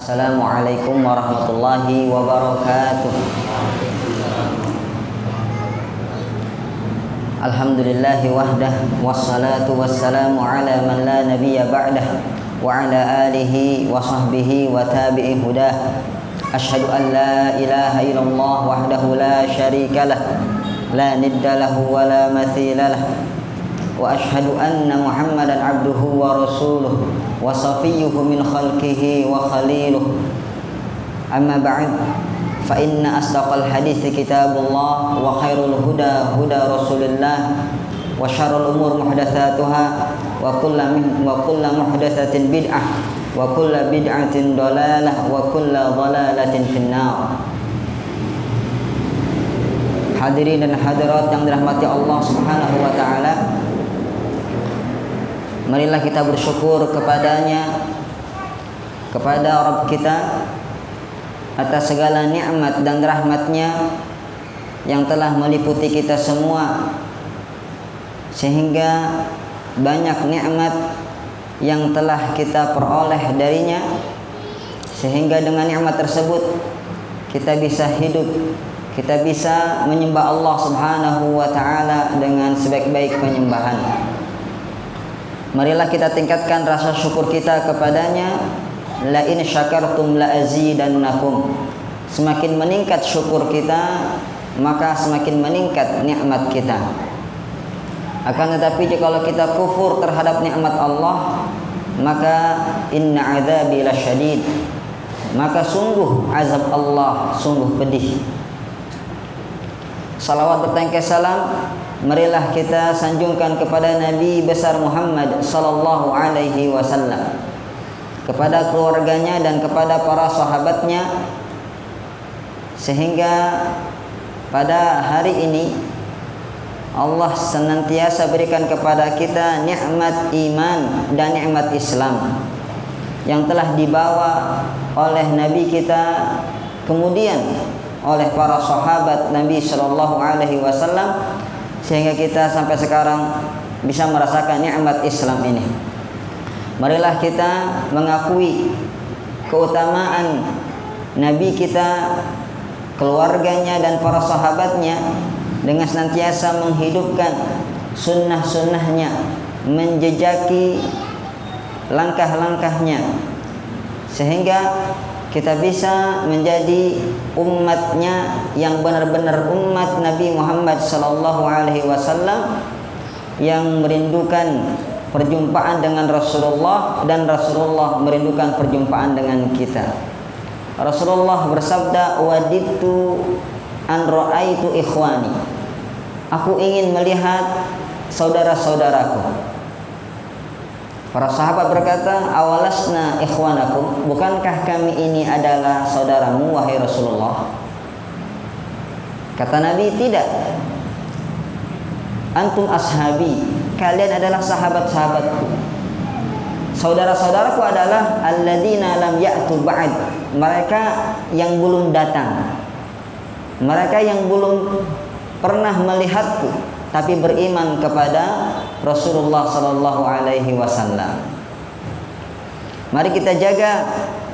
Assalamualaikum warahmatullahi wabarakatuh. Alhamdulillahi wahdah, wassalatu wassalamu ala man la nabiyya ba'dah, wa ala alihi wa sahbihi wa tabi'i hudah. Ashhadu an la ilaha illallah wahdahu la syarika lah, la nidda lahu wa la mathila lah. Wa ashhadu anna Muhammadan abduhu wa rasuluh wa safiyyuhu min khalqihi wa khaliluh. Amma ba'd, fa inna asdaqal hadithi kitabullah wa khairul huda huda rasulillah wa syarrul umur muhdatsatuha wa kullu muhdatsatin bid'ah wa kullu bid'atin dalalah wa kullu dalalatin finnar. Hadirin dan hadirat yang dirahmati Allah Subhanahu wa taala, marilah kita bersyukur kepadanya, kepada Rabb kita atas segala nikmat dan rahmatnya yang telah meliputi kita semua, sehingga banyak nikmat yang telah kita peroleh darinya, sehingga dengan nikmat tersebut kita bisa hidup, kita bisa menyembah Allah Subhanahu wa taala dengan sebaik-baik penyembahan. Marilah kita tingkatkan rasa syukur kita kepadanya. La in syakartum la azidannakum. Semakin meningkat syukur kita, maka semakin meningkat nikmat kita. Akan tetapi jikalau kita kufur terhadap nikmat Allah, maka inna adzabi lasyadid. Maka sungguh azab Allah sungguh pedih. Salawat bertengkes salam marilah kita sanjungkan kepada Nabi besar Muhammad sallallahu alaihi wasallam, kepada keluarganya dan kepada para sahabatnya, sehingga pada hari ini Allah senantiasa berikan kepada kita nikmat iman dan nikmat Islam yang telah dibawa oleh Nabi kita, kemudian oleh para sahabat Nabi sallallahu alaihi wasallam, sehingga kita sampai sekarang bisa merasakan nikmat Islam ini. Marilah kita mengakui keutamaan Nabi kita, keluarganya dan para sahabatnya dengan senantiasa menghidupkan sunnah-sunnahnya, menjejaki langkah-langkahnya, sehingga kita bisa menjadi umatnya yang benar-benar umat Nabi Muhammad sallallahu alaihi wasallam yang merindukan perjumpaan dengan Rasulullah dan Rasulullah merindukan perjumpaan dengan kita. Rasulullah bersabda, "Wadidtu an ra'aitu ikhwani." Aku ingin melihat saudara-saudaraku. Para sahabat berkata, "Awalasna ikhwanakum, bukankah kami ini adalah saudaramu wahai Rasulullah?" Kata Nabi, "Tidak. Antum ashabi, kalian adalah sahabat-sahabatku. Saudara-saudaraku adalah alladzina lam ya'tu ba'd, mereka yang belum datang, mereka yang belum pernah melihatku tapi beriman kepada Rasulullah sallallahu alaihi wasallam." Mari kita jaga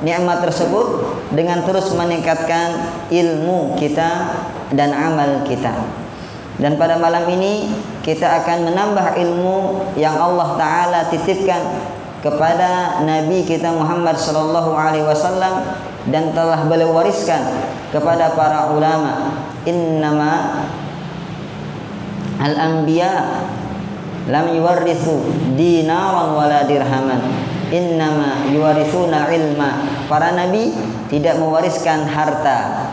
nikmat tersebut dengan terus meningkatkan ilmu kita dan amal kita. Dan pada malam ini kita akan menambah ilmu yang Allah taala titipkan kepada Nabi kita Muhammad sallallahu alaihi wasallam dan telah beliau wariskan kepada para ulama. Innama al-anbiya lam yuwarrithu dinaran wala dirhaman, innama yuwarithuna ilma. Para nabi tidak mewariskan harta,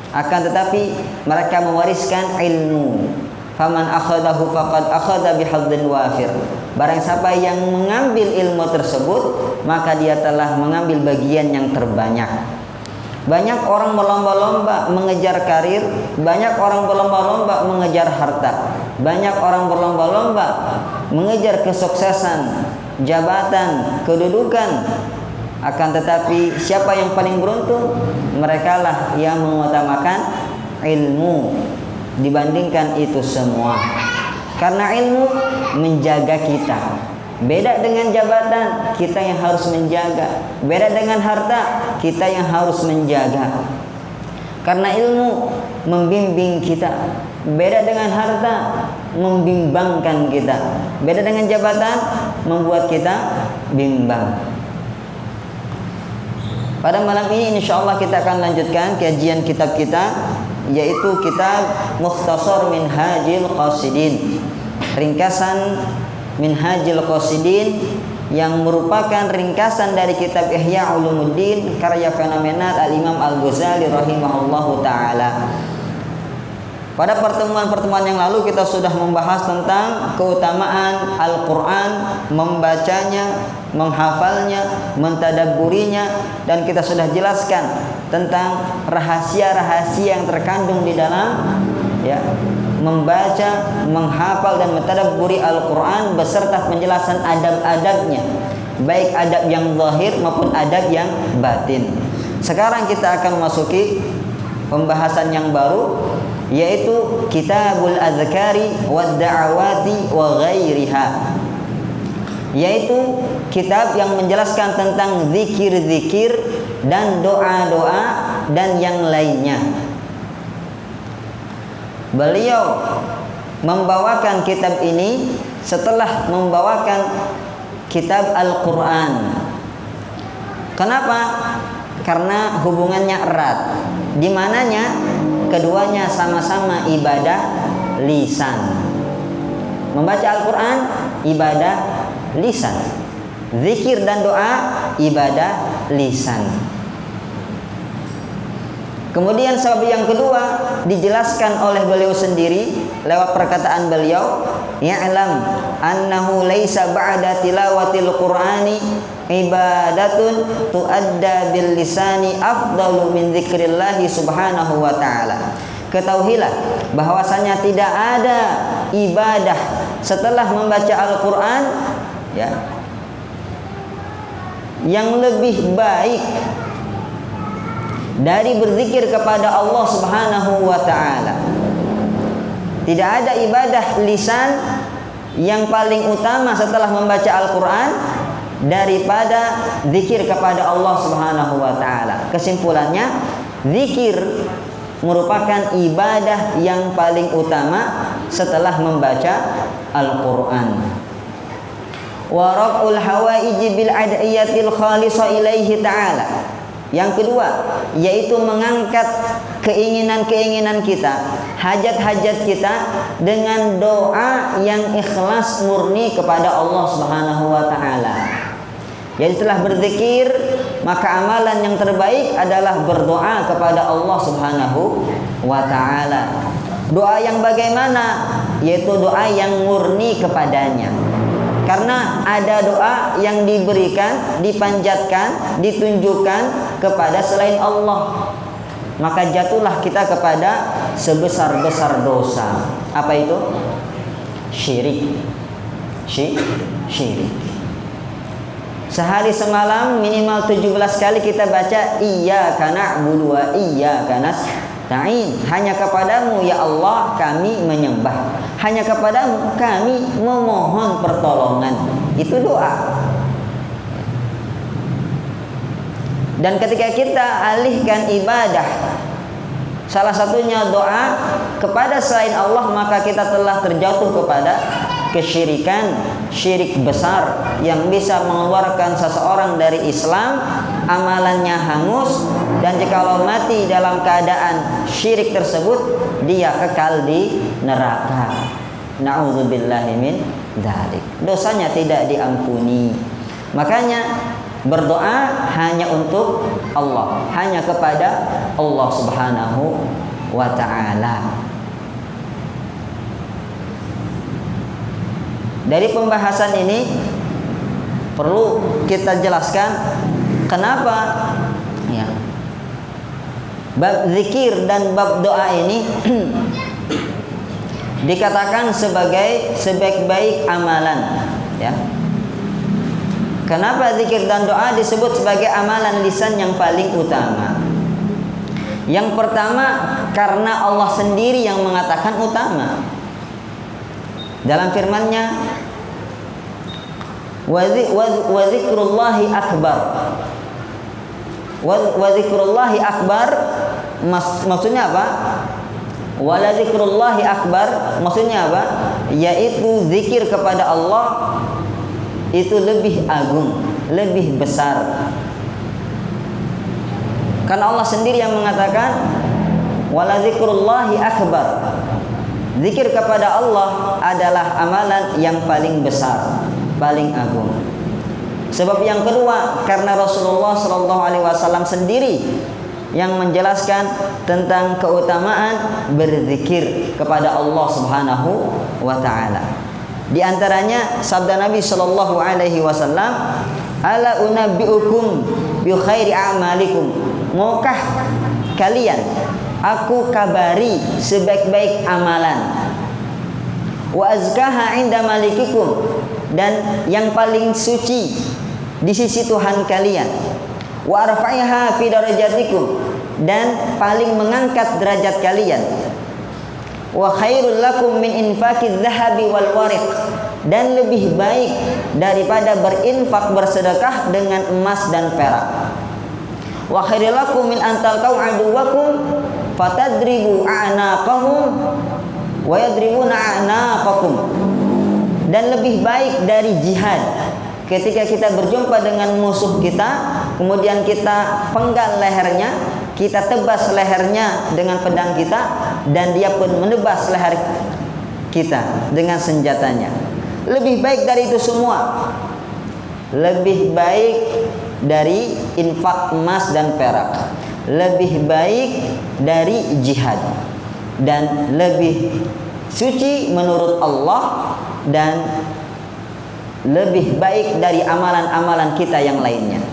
akan tetapi mereka mewariskan ilmu. Faman akhadahu faqad akhadha bihadzin wafir. Barang siapa yang mengambil ilmu tersebut, maka dia telah mengambil bagian yang terbanyak. Banyak orang berlomba-lomba mengejar karir, banyak orang berlomba-lomba mengejar harta, banyak orang berlomba-lomba mengejar kesuksesan, jabatan, kedudukan. Akan tetapi siapa yang paling beruntung? Merekalah yang mengutamakan ilmu dibandingkan itu semua. Karena ilmu menjaga kita. Beda dengan jabatan, kita yang harus menjaga. Beda dengan harta, kita yang harus menjaga. Karena ilmu membimbing kita. Beda dengan harta, membimbangkan kita. Beda dengan jabatan, membuat kita bimbang. Pada malam ini insyaallah kita akan lanjutkan kajian kitab kita, yaitu kitab Mukhtasar Minhajil Qasidin, ringkasan Minhajil Qasidin, yang merupakan ringkasan dari kitab Ihya Ulumuddin karya fenomenal Al-Imam Al-Ghazali rahimahullahu ta'ala. Pada pertemuan-pertemuan yang lalu kita sudah membahas tentang keutamaan Al-Quran, membacanya, menghafalnya, mentadabburinya, dan kita sudah jelaskan tentang rahasia-rahasia yang terkandung di dalam membaca, menghafal dan mentadabburi Al-Quran beserta penjelasan adab-adabnya, baik adab yang zahir maupun adab yang batin. Sekarang kita akan memasuki pembahasan yang baru, yaitu Kitabul Adzkari wad Da'awati wa ghairiha, yaitu kitab yang menjelaskan tentang zikir-zikir dan doa-doa dan yang lainnya. Beliau membawakan kitab ini setelah membawakan kitab Al-Quran. Kenapa? Karena hubungannya erat, di mananya keduanya sama-sama ibadah lisan. Membaca Al-Quran ibadah lisan, zikir dan doa ibadah lisan. Kemudian sebab yang kedua dijelaskan oleh beliau sendiri lewat perkataan beliau, ya'lam annahu laisa ba'da tilawatil qur'ani ibadatun tuadda bil lisani afdalu min dzikrillahi subhanahu wa ta'ala. Ketahuilah bahwasanya tidak ada ibadah setelah membaca Al-Quran yang lebih baik dari berzikir kepada Allah Subhanahu wa ta'ala. Tidak ada ibadah lisan yang paling utama setelah membaca Al-Quran daripada zikir kepada Allah Subhanahu wa ta'ala. Kesimpulannya, zikir merupakan ibadah yang paling utama setelah membaca Al-Quran. Wa raf'ul hawaiji bil ad'iyatil khalisa ilaihi ta'ala. Yang kedua, yaitu mengangkat keinginan-keinginan kita, hajat-hajat kita dengan doa yang ikhlas murni kepada Allah Subhanahu wa ta'ala. Jadi setelah berzikir, maka amalan yang terbaik adalah berdoa kepada Allah Subhanahu wa ta'ala. Doa yang bagaimana? Yaitu doa yang murni kepadanya. Karena ada doa yang diberikan, dipanjatkan, ditunjukkan kepada selain Allah, maka jatuhlah kita kepada sebesar-besar dosa. Apa itu? Syirik. Syirik. Sehari semalam minimal 17 kali kita baca iyyaka na'budu wa iyyaka nasta'in. Hanya kepadamu ya Allah kami menyembah, hanya kepadamu kami memohon pertolongan. Itu doa. Dan ketika kita alihkan ibadah, salah satunya doa kepada selain Allah, maka kita telah terjatuh kepada kesyirikan, syirik besar yang bisa mengeluarkan seseorang dari Islam, amalannya hangus, dan jikalau mati dalam keadaan syirik tersebut, dia kekal di neraka. Na'udzubillahi min dzalik. Dosanya tidak diampuni. Makanya berdoa hanya untuk Allah, hanya kepada Allah Subhanahu wa ta'ala. Dari pembahasan ini perlu kita jelaskan kenapa bab zikir dan bab doa ini dikatakan sebagai sebaik-baik amalan, ya. Kenapa zikir dan doa disebut sebagai amalan lisan yang paling utama? Yang pertama, karena Allah sendiri yang mengatakan utama. Dalam firman-Nya, wa dzikrullahi akbar. Wa dzikrullahi akbar maksudnya apa? Wala dzikrullahi akbar maksudnya apa? Yaitu zikir kepada Allah itu lebih agung, lebih besar. Karena Allah sendiri yang mengatakan wala dzikrullahi akbar. Zikir kepada Allah adalah amalan yang paling besar, paling agung. Sebab yang kedua, karena Rasulullah SAW sendiri yang menjelaskan tentang keutamaan berzikir kepada Allah Subhanahu wa taala. Di antaranya sabda Nabi SAW, "Ala unabbiukum bi khairi a'malikum." Maukah kalian aku kabari sebaik-baik amalan? Wa azkaha 'inda malikikum, dan yang paling suci di sisi Tuhan kalian. Wa arfa'iha fi darajatikum, dan paling mengangkat derajat kalian. Wa khairul lakum min infaqiz zahabi wal wariq, dan lebih baik daripada berinfak bersedekah dengan emas dan perak. Wa khairul lakum min an talqau aduwakum fatadribu a'naqahum wa yadribuna a'naqakum, dan lebih baik dari jihad ketika kita berjumpa dengan musuh kita, kemudian kita penggal lehernya, kita tebas lehernya dengan pedang kita, dan dia pun menebas leher kita dengan senjatanya. Lebih baik dari itu semua, lebih baik dari infak emas dan perak, lebih baik dari jihad, dan lebih suci menurut Allah, dan lebih baik dari amalan-amalan kita yang lainnya.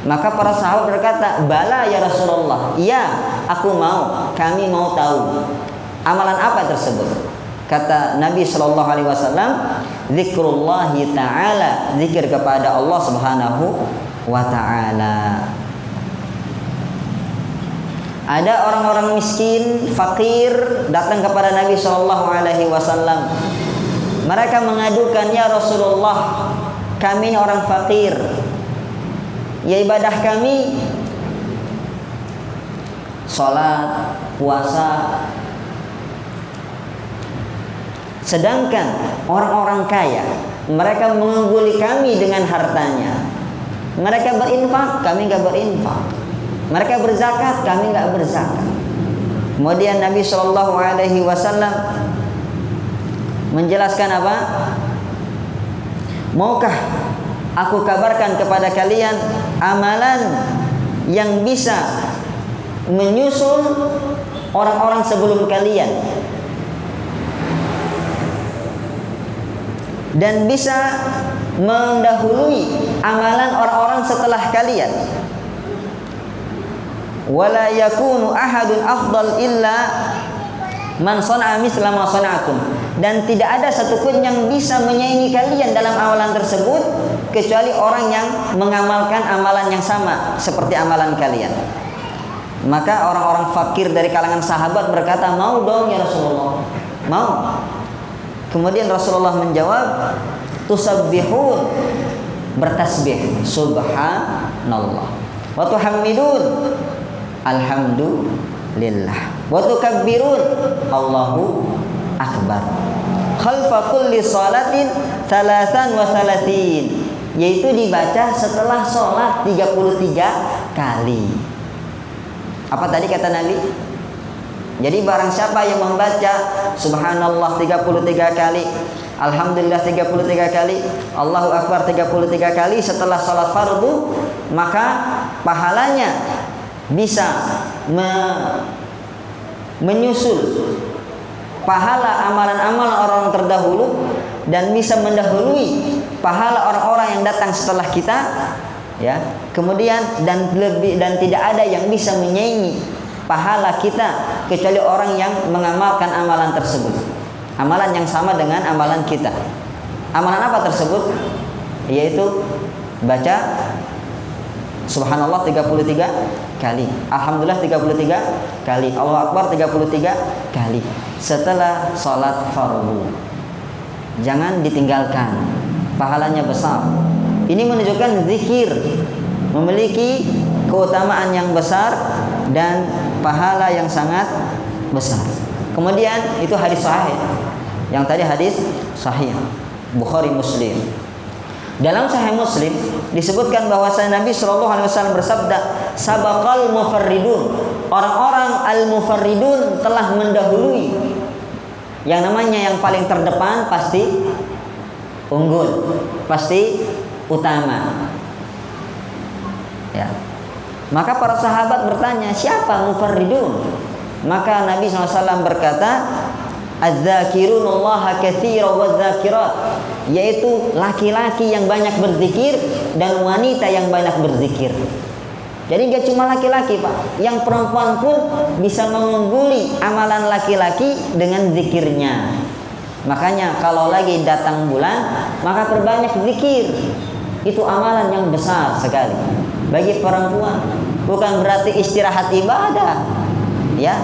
Maka para sahabat berkata, "Bala ya Rasulullah." "Iya, aku mau, kami mau tahu." Amalan apa tersebut? Kata Nabi sallallahu alaihi wasallam, "Dzikrullahi ta'ala," zikir kepada Allah Subhanahu wa taala. Ada orang-orang miskin, fakir datang kepada Nabi sallallahu alaihi wasallam. Mereka mengadukan, "Ya Rasulullah, kami ini orang fakir. Ya, ibadah kami salat, puasa. Sedangkan orang-orang kaya, mereka mengungguli kami dengan hartanya. Mereka berinfak, kami enggak berinfak. Mereka berzakat, kami enggak berzakat." Kemudian Nabi sallallahu alaihi wasallam menjelaskan apa? "Maukah aku kabarkan kepada kalian amalan yang bisa menyusul orang-orang sebelum kalian dan bisa mendahului amalan orang-orang setelah kalian. Wala yakunu ahadun afdal illa man sana'a misla ma sana'atum." Dan tidak ada satupun yang bisa menyaingi kalian dalam amalan tersebut kecuali orang yang mengamalkan amalan yang sama seperti amalan kalian. Maka orang-orang fakir dari kalangan sahabat berkata, "Mau dong ya Rasulullah, mau." Kemudian Rasulullah menjawab, "Tusabbihun," bertasbih, subhanallah. "Wa tuhammidun," alhamdulillah. "Wa tukabbirun," Allahu akbar. "Khalfa kulli salatin salasan wa salasin," yaitu dibaca setelah sholat 33 kali. Apa tadi kata Nabi? Jadi barang siapa yang membaca subhanallah 33 kali, alhamdulillah 33 kali, Allahu akbar 33 kali setelah sholat fardu, maka pahalanya bisa menyusul pahala amalan-amalan orang terdahulu dan bisa mendahului pahala orang-orang yang datang setelah kita, ya. Kemudian dan tidak ada yang bisa menyaingi pahala kita kecuali orang yang mengamalkan amalan tersebut. Amalan yang sama dengan amalan kita. Amalan apa tersebut? Yaitu baca subhanallah 33 kali, alhamdulillah 33 kali, Allahu akbar 33 kali setelah sholat fardu. Jangan ditinggalkan. pahalanya besar. Ini menunjukkan zikir memiliki keutamaan yang besar dan pahala yang sangat besar. Kemudian itu hadis sahih. Yang tadi hadis sahih Bukhari Muslim. Dalam Sahih Muslim disebutkan bahwasanya Nabi Shallallahu Alaihi Wasallam bersabda, "Sabaqal mufarridun." Orang-orang al-mufarridun telah mendahului. Yang namanya yang paling terdepan pasti unggul, pasti utama. Ya. Maka para sahabat bertanya, siapa mufarridun? Maka Nabi SAW berkata, "Az-zakirunallaha katsiran waz-zakirat," yaitu laki-laki yang banyak berzikir dan wanita yang banyak berzikir. Jadi gak cuma laki-laki, Pak. Yang perempuan pun bisa mengungguli amalan laki-laki dengan zikirnya. Makanya kalau lagi datang bulan, maka perbanyak zikir. Itu amalan yang besar sekali bagi perempuan. Bukan berarti istirahat ibadah. Ya.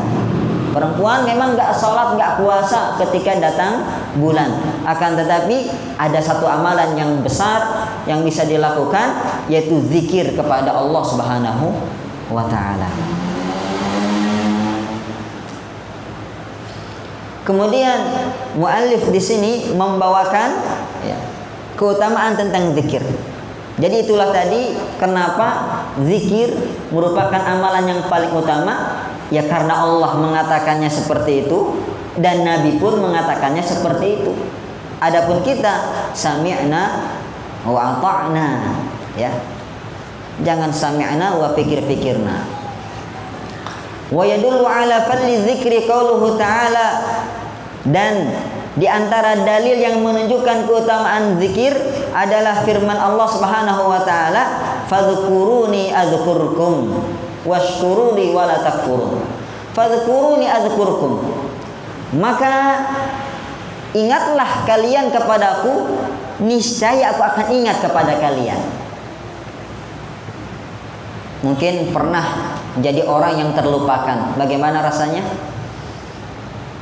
Perempuan memang gak sholat, gak puasa ketika datang bulan. Akan tetapi ada satu amalan yang besar yang bisa dilakukan, yaitu zikir kepada Allah Subhanahu wa ta'ala. Kemudian muallif di sini membawakan keutamaan tentang zikir. Jadi itulah tadi kenapa zikir merupakan amalan yang paling utama. Ya karena Allah mengatakannya seperti itu dan Nabi pun mengatakannya seperti itu. Adapun kita sami'na wa ata'na, ya. Jangan sami'na wa pikir-pikirna. Wa yadullu ala fadli dzikri qauluhu ta'ala, dan di antara dalil yang menunjukkan keutamaan zikir adalah firman Allah Subhanahu wa taala, "Fadhkuruni adzkurkum washkuruni wala takfurun." Fadhkuruni adzkurkum. Maka ingatlah kalian kepadaku, niscaya aku akan ingat kepada kalian. Mungkin pernah jadi orang yang terlupakan. Bagaimana rasanya?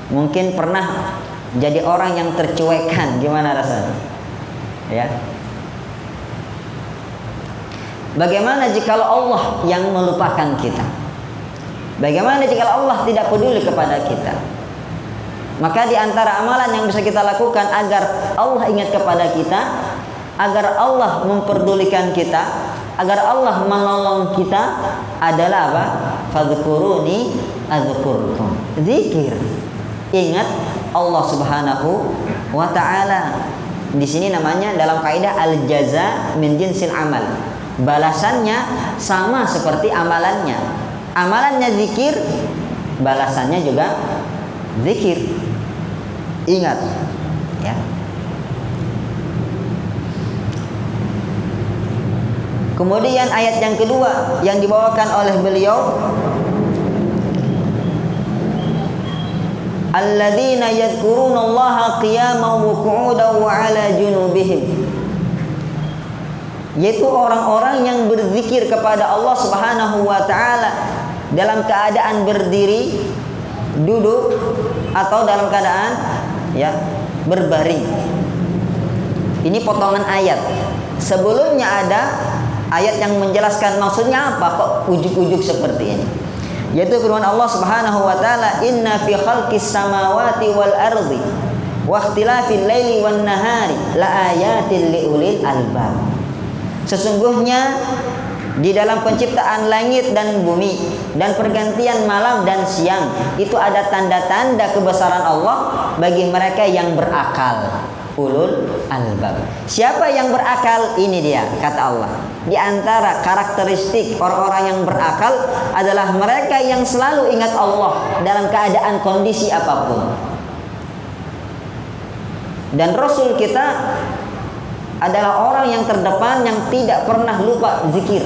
Mungkin pernah jadi orang yang tercuekkan. Gimana rasanya? Ya. Bagaimana jika Allah yang melupakan kita? Bagaimana jika Allah tidak peduli kepada kita? Maka di antara amalan yang bisa kita lakukan agar Allah ingat kepada kita, agar Allah memperdulikan kita, agar Allah menolong kita adalah apa? Fadhkuruni adzkurkum. Zikir. Ingat Allah Subhanahu wa taala. Di sini namanya dalam kaidah al-jaza min jinsil amal. Balasannya sama seperti amalannya. Amalannya zikir, balasannya juga zikir. Ingat, ya. Kemudian ayat yang kedua yang dibawakan oleh beliau, alladzina yadhkurunallaha qiyaman wa qu'udan wa 'ala junubihim, yaitu orang-orang yang berzikir kepada Allah Subhanahu wa taala dalam keadaan berdiri, duduk, atau dalam keadaan berbaring. Ini potongan ayat. Sebelumnya ada ayat yang menjelaskan maksudnya apa kok ujuk-ujuk seperti ini. Yaitu firman Allah Subhanahu wa taala, "Inna fi khalqis samawati wal ardi wa ikhtilafil laili wan nahari la ayatin liulil albab." Sesungguhnya di dalam penciptaan langit dan bumi dan pergantian malam dan siang itu ada tanda-tanda kebesaran Allah bagi mereka yang berakal, ulul albab. Siapa yang berakal? Ini dia kata Allah. Di antara karakteristik orang-orang yang berakal adalah mereka yang selalu ingat Allah dalam keadaan kondisi apapun. Dan Rasul kita adalah orang yang terdepan yang tidak pernah lupa zikir.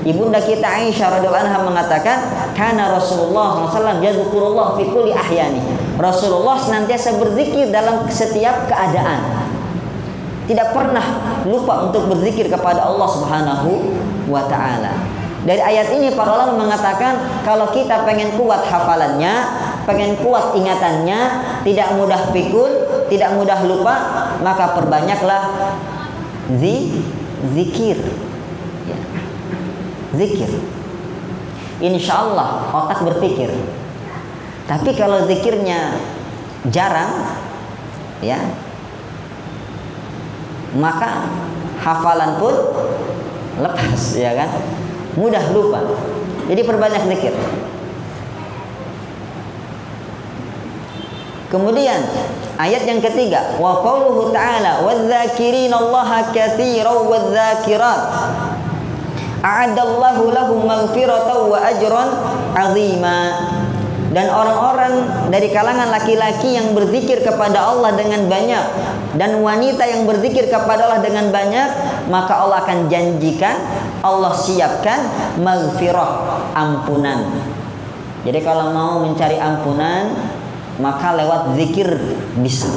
Ibunda kita Aisyah radhiyallahu anha mengatakan, "Kana Rasulullah SAW yadhkurullah fi kulli ahyani." Rasulullah senantiasa berzikir dalam setiap keadaan. Tidak pernah lupa untuk berzikir kepada Allah Subhanahu wa taala. Dari ayat ini para ulama mengatakan kalau kita pengen kuat hafalannya, pengen kuat ingatannya, tidak mudah pikun, tidak mudah lupa, maka perbanyaklah zikir. Ya. Zikir. Insya Allah otak berpikir. Tapi kalau zikirnya jarang, ya, maka hafalan pun lepas, ya kan? Mudah lupa. Jadi perbanyak zikir. Kemudian ayat yang ketiga, wa qauluhu ta'ala wadz-dzakirinallaha katsiran wadz-dzakirat a'adallahu lahum maghfiratan wa ajran 'azima. Dan orang-orang dari kalangan laki-laki yang berzikir kepada Allah dengan banyak dan wanita yang berzikir kepada Allah dengan banyak, maka Allah akan janjikan, Allah siapkan maghfirah, ampunan. Jadi kalau mau mencari ampunan, maka lewat zikir bisa.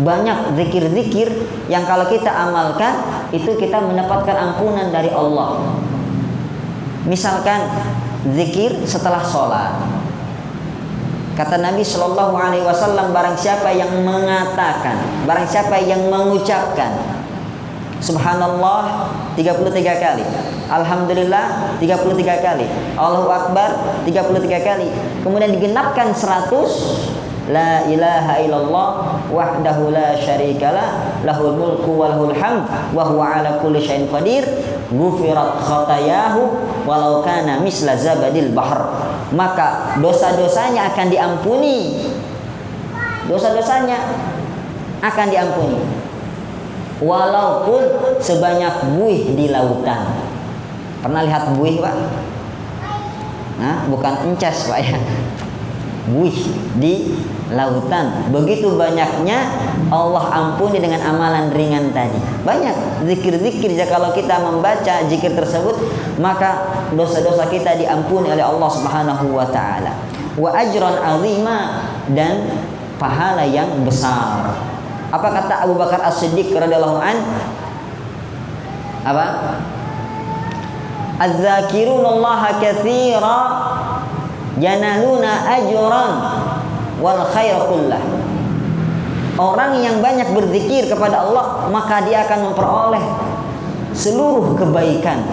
Banyak zikir-zikir yang kalau kita amalkan itu kita mendapatkan ampunan dari Allah. Misalkan zikir setelah sholat. Kata Nabi Shallallahu Alaihi Wasallam, barang siapa yang mengatakan, barang siapa yang mengucapkan Subhanallah 33 kali, Alhamdulillah 33 kali, Allahu Akbar 33 kali, kemudian digenapkan 100, La ilaha illallah wahdahu la syarikalah lahul mulku walahul hamd wa huwa ala kulli syai'in qadir, ghufirat khatayahu walau kana misla zabadil bahr. Maka dosa-dosanya akan diampuni. Dosa-dosanya akan diampuni walaupun sebanyak buih di lautan. Pernah lihat buih, Pak? Nah, bukan encas, Pak, ya. Buih di lautan. Begitu banyaknya Allah ampuni dengan amalan ringan tadi. Banyak zikir-zikir, kalau kita membaca zikir tersebut, maka dosa-dosa kita diampuni oleh Allah Subhanahu wa taala. Wa ajran 'azima, dan pahala yang besar. Apa kata Abu Bakar As-Siddiq radhiyallahu an? Apa? Az-zakirunallaha katsira yanaluna ajran wal khair kullah. Orang yang banyak berzikir kepada Allah, maka dia akan memperoleh seluruh kebaikan,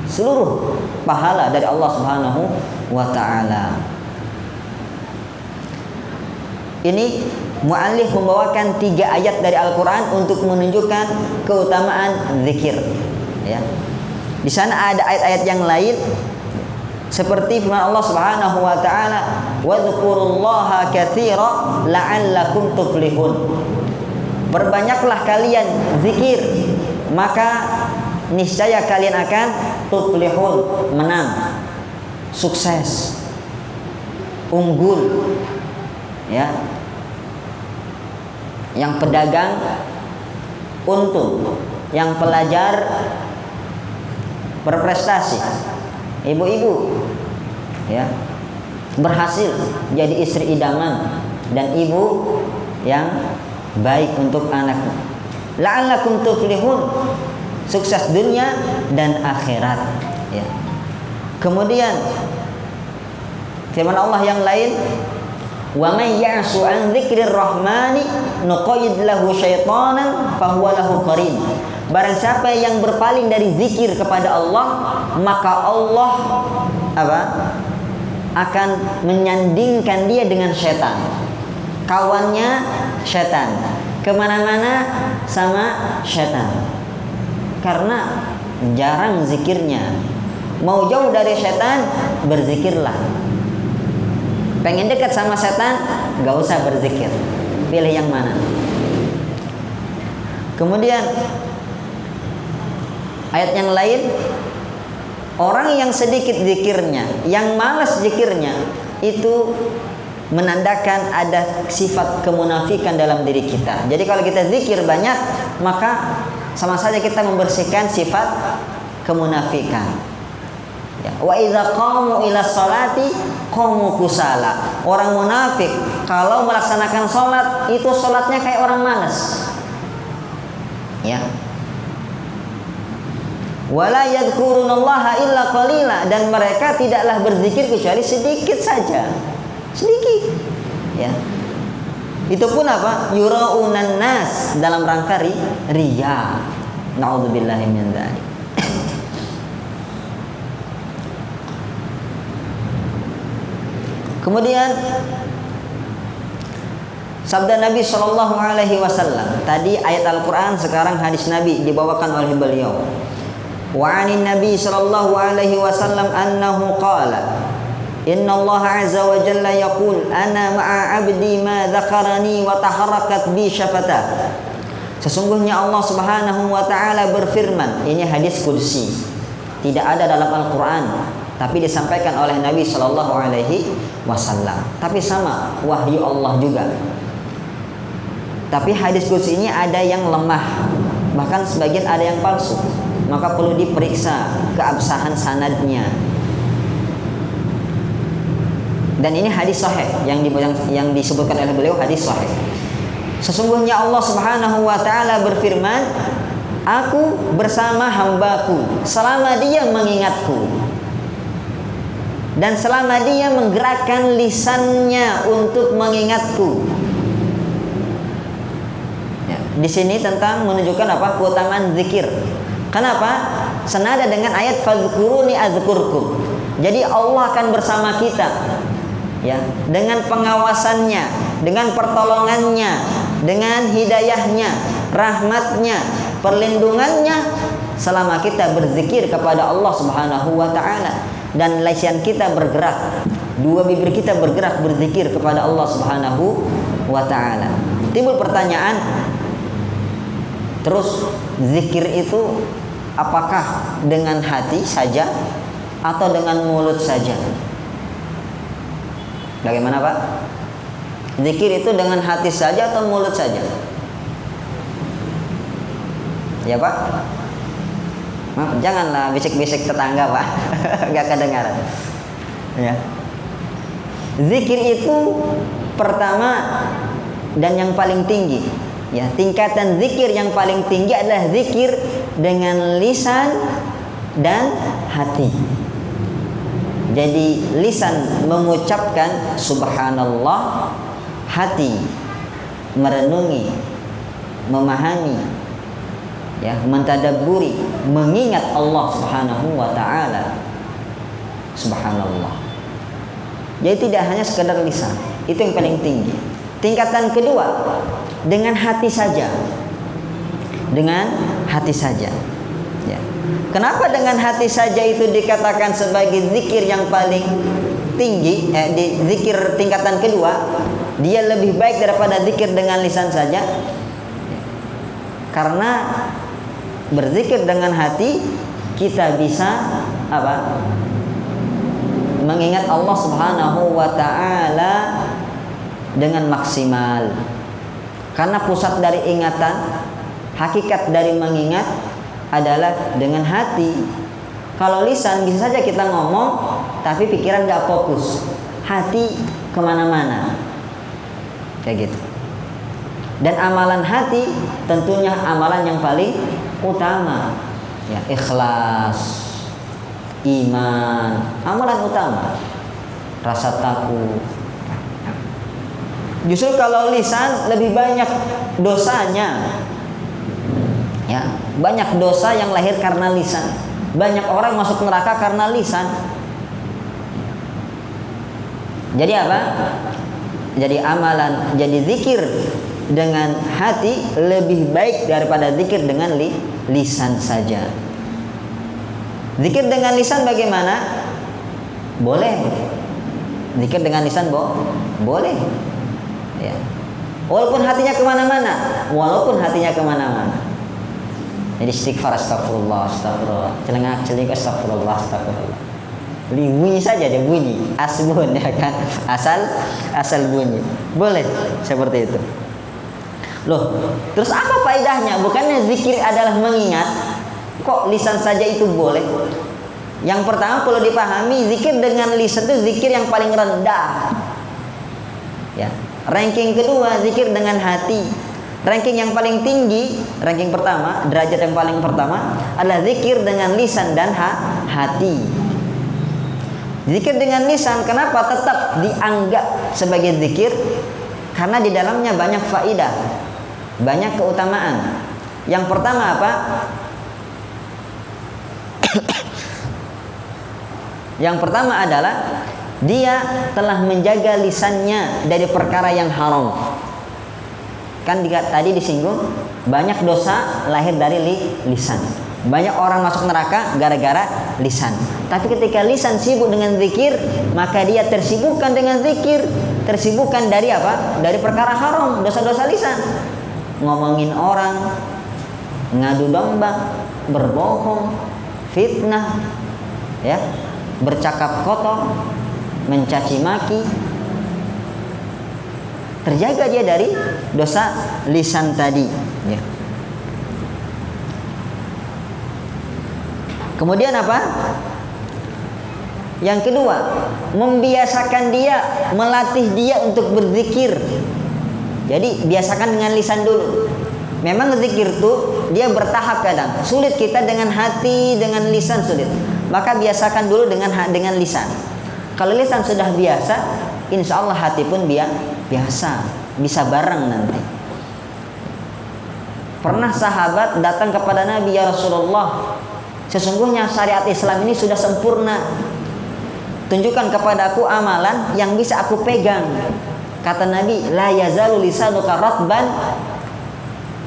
seluruh pahala dari Allah Subhanahu wa taala. Ini muallif membawakan 3 ayat dari Al-Qur'an untuk menunjukkan keutamaan zikir, ya. Di sana ada ayat-ayat yang lain seperti firman Allah Subhanahu wa taala, "Wadhkurullaha katsira la'allakum tuflihun." Perbanyaklah kalian zikir, maka niscaya kalian akan tuflihun, menang, sukses, unggul, ya. Yang pedagang untung, yang pelajar berprestasi, ibu-ibu, ya, berhasil jadi istri idaman dan ibu yang baik untuk anaknya. La'allakum tuflihun, sukses dunia dan akhirat, ya. Kemudian firman Allah yang lain, wa may ya'su an dzikrir rahmani nuqayyid lahu syaitanan fahuwa lahu qarin. Barang siapa yang berpaling dari zikir kepada Allah, maka Allah akan menyandingkan dia dengan setan. Kawannya setan, kemana-mana sama setan. Karena jarang zikirnya. Mau jauh dari setan, berzikirlah. Pengen dekat sama setan, gak usah berzikir. Pilih yang mana. Kemudian ayat yang lain, orang yang sedikit zikirnya, yang malas zikirnya, itu menandakan ada sifat kemunafikan dalam diri kita. Jadi kalau kita zikir banyak, maka sama saja kita membersihkan sifat kemunafikan. Ya. Wa idza qamu ila sholati qamu kusala. Orang munafik kalau melaksanakan sholat, itu sholatnya kayak orang malas. Ya. Wala yadhkurunallaha illa qalila, dan mereka tidaklah berzikir kecuali sedikit saja. Sedikit. Ya. Itu pun apa? Yuraunan nas, dalam rangka riya. Na'udzubillahi min dzalik. Kemudian sabda Nabi Shallallahu Alaihi Wasallam, tadi ayat Al-Quran, sekarang hadis Nabi dibawakan oleh beliau. Wa anin Nabi Shallallahu Alaihi Wasallam annahu qala, Inna Allah Azza wa Jalla yaqul, ana ma'a abdi ma dzakarani wa taharakat bi syafata. Sesungguhnya Allah Subhanahu wa taala berfirman, ini hadis qudsi, tidak ada dalam Al-Quran, tapi disampaikan oleh Nabi Shallallahu Alaihi Wasallam. Tapi sama, wahyu Allah juga. Tapi hadis qudsi ini ada yang lemah, bahkan sebagian ada yang palsu. Maka perlu diperiksa keabsahan sanadnya. Dan ini hadis sahih yang disebutkan oleh beliau, hadis sahih. Sesungguhnya Allah Subhanahu wa taala berfirman, aku bersama hambaku selama dia mengingatku dan selama dia menggerakkan lisannya untuk mengingatku. Ya, di sini tentang menunjukkan apa? Keutamaan zikir. Kenapa? Senada dengan ayat fadzkuruni adzkurkum. Jadi Allah akan bersama kita, ya, dengan pengawasannya, dengan pertolongannya, dengan hidayahnya, rahmatnya, perlindungannya selama kita berzikir kepada Allah Subhanahu wa taala dan lisan kita bergerak, dua bibir kita bergerak berzikir kepada Allah Subhanahu wa taala. Timbul pertanyaan, terus zikir itu apakah dengan hati saja atau dengan mulut saja? Bagaimana Pak? Zikir itu dengan hati saja atau mulut saja? Ya Pak? Maaf, janganlah bisik-bisik tetangga Pak. Gak kedengaran. Ya. Zikir itu pertama dan yang paling tinggi, ya, tingkatan zikir yang paling tinggi adalah zikir dengan lisan dan hati. Jadi lisan mengucapkan subhanallah, hati merenungi, memahami, ya, mentadabburi, mengingat Allah Subhanahu wa taala. Subhanallah. Jadi tidak hanya sekedar lisan, itu yang paling tinggi. Tingkatan kedua dengan hati saja. Dengan hati saja. Ya. Kenapa dengan hati saja itu dikatakan sebagai zikir yang paling tinggi? Di zikir tingkatan kedua, dia lebih baik daripada zikir dengan lisan saja. Karena berzikir dengan hati kita bisa apa? Mengingat Allah Subhanahu wa taala dengan maksimal. Karena pusat dari ingatan, hakikat dari mengingat adalah dengan hati. Kalau lisan bisa saja kita ngomong, tapi pikiran gak fokus, hati kemana-mana, kayak gitu. Dan amalan hati tentunya amalan yang paling utama, ya, ikhlas, iman, amalan utama, rasa takut. Justru kalau lisan lebih banyak dosanya, ya, banyak dosa yang lahir karena lisan. Banyak orang masuk neraka karena lisan. Jadi apa? Jadi amalan, jadi zikir dengan hati lebih baik daripada zikir dengan lisan saja. Zikir dengan lisan bagaimana? Boleh. Zikir dengan lisan boleh. Ya. Walaupun hatinya kemana-mana, Jadi istighfar, astagfirullah, celengak-celingak, astagfirullah. Bunyi saja dia bunyi, asbun, ya kan, asal bunyi, boleh seperti itu. Loh, terus apa faedahnya? Bukannya zikir adalah mengingat, kok lisan saja itu boleh? Yang pertama perlu dipahami, zikir dengan lisan itu zikir yang paling rendah. Ya. Ranking kedua zikir dengan hati. Ranking yang paling tinggi, ranking pertama, derajat yang paling pertama adalah zikir dengan lisan dan hati. Zikir dengan lisan kenapa tetap dianggap sebagai zikir? Karena di dalamnya banyak faidah, banyak keutamaan. Yang pertama apa? Yang pertama adalah dia telah menjaga lisannya dari perkara yang haram. Kan tadi disinggung banyak dosa lahir dari lisan. Banyak orang masuk neraka gara-gara lisan. Tapi ketika lisan sibuk dengan zikir, maka dia tersibukkan dengan zikir, tersibukkan dari apa? Dari perkara haram, dosa-dosa lisan. Ngomongin orang, ngadu domba, berbohong, fitnah, ya, bercakap kotor, mencaci maki. Terjaga dia dari dosa lisan tadi, ya. Kemudian apa? Yang kedua, membiasakan dia, melatih dia untuk berzikir. Jadi biasakan dengan lisan dulu. Memang zikir tuh dia bertahap kadang. Sulit kita dengan hati, dengan lisan sulit. Maka biasakan dulu dengan lisan. Kalau lisan sudah biasa, insya Allah hati pun biasa, bisa bareng nanti. Pernah sahabat datang kepada Nabi, ya Rasulullah, sesungguhnya syariat Islam ini sudah sempurna. Tunjukkan kepadaku amalan yang bisa aku pegang. Kata Nabi, la yazalu lisanuka ratban,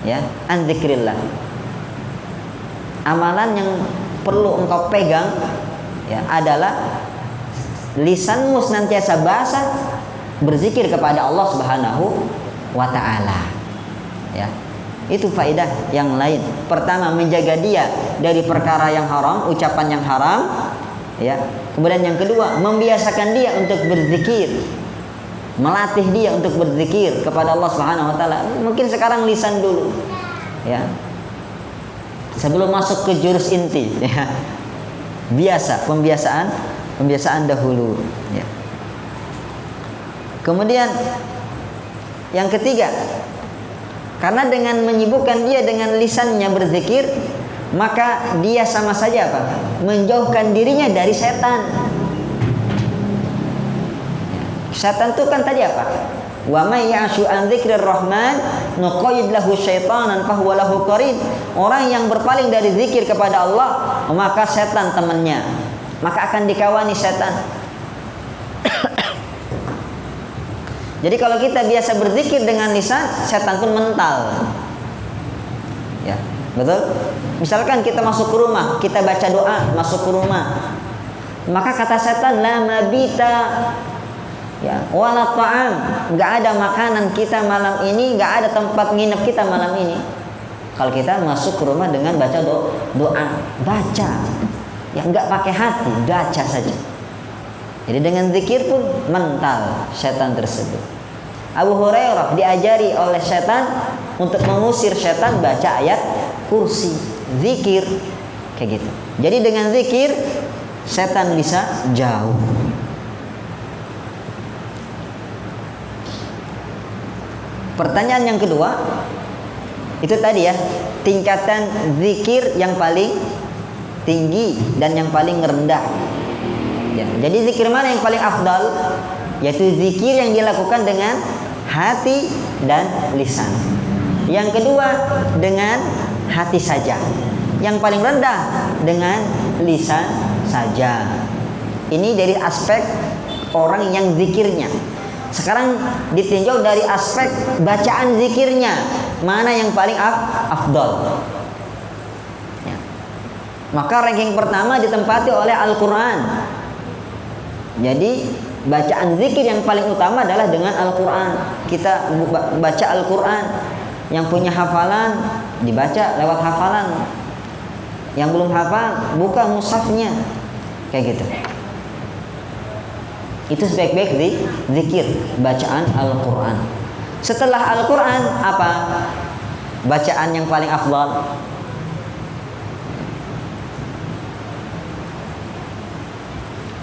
ya, an dzikrillah. Amalan yang perlu engkau pegang, ya, adalah lisanmu senantiasa basah berzikir kepada Allah Subhanahu wa taala. Ya. Itu faedah yang lain. Pertama, menjaga dia dari perkara yang haram, ucapan yang haram, ya. Kemudian yang kedua, membiasakan dia untuk berzikir. Melatih dia untuk berzikir kepada Allah Subhanahu wa taala. Mungkin sekarang lisan dulu, ya. Sebelum masuk ke jurus inti, ya. Biasa, pembiasaan dahulu, ya. Kemudian yang ketiga, karena dengan menyibukkan dia dengan lisannya berzikir, maka dia sama saja apa? Menjauhkan dirinya dari setan. Setan itu kan tadi apa? Wa may ya'shu an dzikrir rahman nuqayyid lahu syaitanan fahuwa lahu qarin. Orang yang berpaling dari zikir kepada Allah, maka setan temannya. Maka akan dikawani setan. Jadi kalau kita biasa berzikir dengan lisan, setan pun mental. Ya, betul? Misalkan kita masuk ke rumah, kita baca doa masuk ke rumah. Maka kata setan, la mabita, ya, wala ta'am, enggak ada makanan kita malam ini, enggak ada tempat nginep kita malam ini. Kalau kita masuk ke rumah dengan baca doa, baca. Ya, enggak pakai hati, baca saja. Jadi dengan zikir pun mental setan tersebut. Abu Hurairah diajari oleh setan untuk mengusir setan baca ayat kursi, zikir, kayak gitu. Jadi dengan zikir setan bisa jauh. Pertanyaan yang kedua, itu tadi ya, tingkatan zikir yang paling tinggi dan yang paling rendah. Ya, jadi zikir mana yang paling afdal? Yaitu zikir yang dilakukan dengan hati dan lisan. Yang kedua dengan hati saja. Yang paling rendah dengan lisan saja. Ini dari aspek orang yang zikirnya. Sekarang ditinjau dari aspek bacaan zikirnya, mana yang paling afdal. Ya. Maka ranking pertama ditempati oleh Al-Quran. Jadi bacaan zikir yang paling utama adalah dengan Al-Quran. Kita baca Al-Quran. Yang punya hafalan dibaca lewat hafalan. Yang belum hafal buka mushafnya, kayak gitu. Itu sebaik-baik zikir, bacaan Al-Quran. Setelah Al-Quran apa? Bacaan yang paling afdal.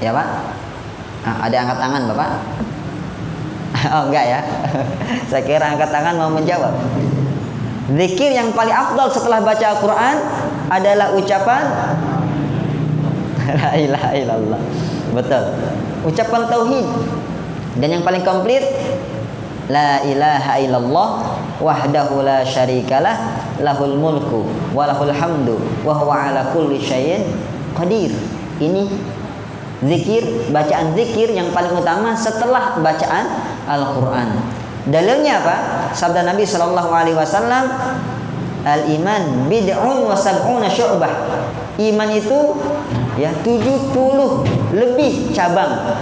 Ya Pak? Ada angkat tangan Bapak? Oh enggak ya. Saya kira angkat tangan mau menjawab. Zikir yang paling afdal setelah baca Al-Quran adalah ucapan La ilaha illallah. Betul. Ucapan tauhid. Dan yang paling komplit La ilaha illallah wahdahu la syarikalah lahul mulku wa lahul hamdu wa huwa ala kulli syai'in qadir. Ini Zikir, bacaan zikir yang paling utama setelah bacaan Al-Quran. Dalilnya apa? Sabda Nabi Shallallahu Alaihi Wasallam, al-iman bid'un wa sab'una syu'bah. Iman itu ya 70 lebih cabang.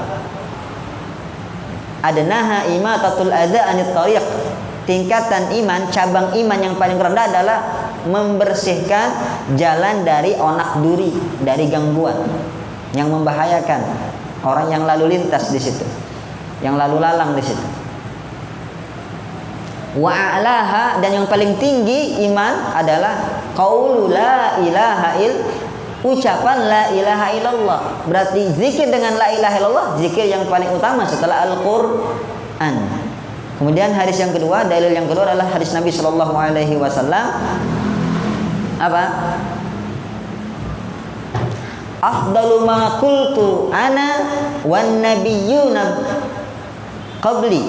Adnaha imatatul adza anit thariq. Tingkatan iman, cabang iman yang paling rendah adalah membersihkan jalan dari onak duri, dari gangguan yang membahayakan orang yang lalu lintas di situ, yang lalu lalang di situ. Wa a'laha, dan yang paling tinggi iman adalah qaulu la ilaha ucapan la ilaha illallah. Berarti zikir dengan la ilaha illallah zikir yang paling utama setelah Al-Qur'an. Kemudian hadis yang kedua, dalil yang kedua adalah hadis Nabi Shallallahu Alaihi Wasallam. Apa? Afdalu ma qultu ana wan nabiyyuna qabli.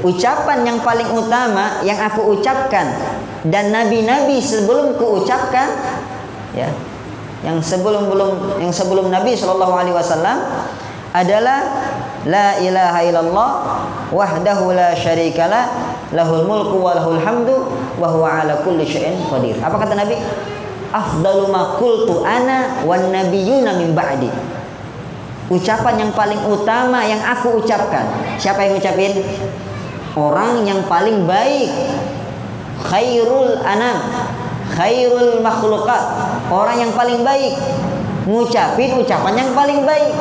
Ucapan yang paling utama yang aku ucapkan dan nabi-nabi sebelumku ucapkan, ya, yang sebelum Nabi Shallallahu Alaihi Wasallam adalah la ilaha illallah wahdahu la syarikalah lahul mulku wa lahul hamdu wa huwa ala kulli syai'in qadir. Apa kata Nabi? Afdalu ma qultu ana wan nabiyyuna min ba'di. Ucapan yang paling utama yang aku ucapkan. Siapa yang ucapin? Orang yang paling baik. Khairul anam, khairul makhluqat. Orang yang paling baik ngucapin ucapan yang paling baik.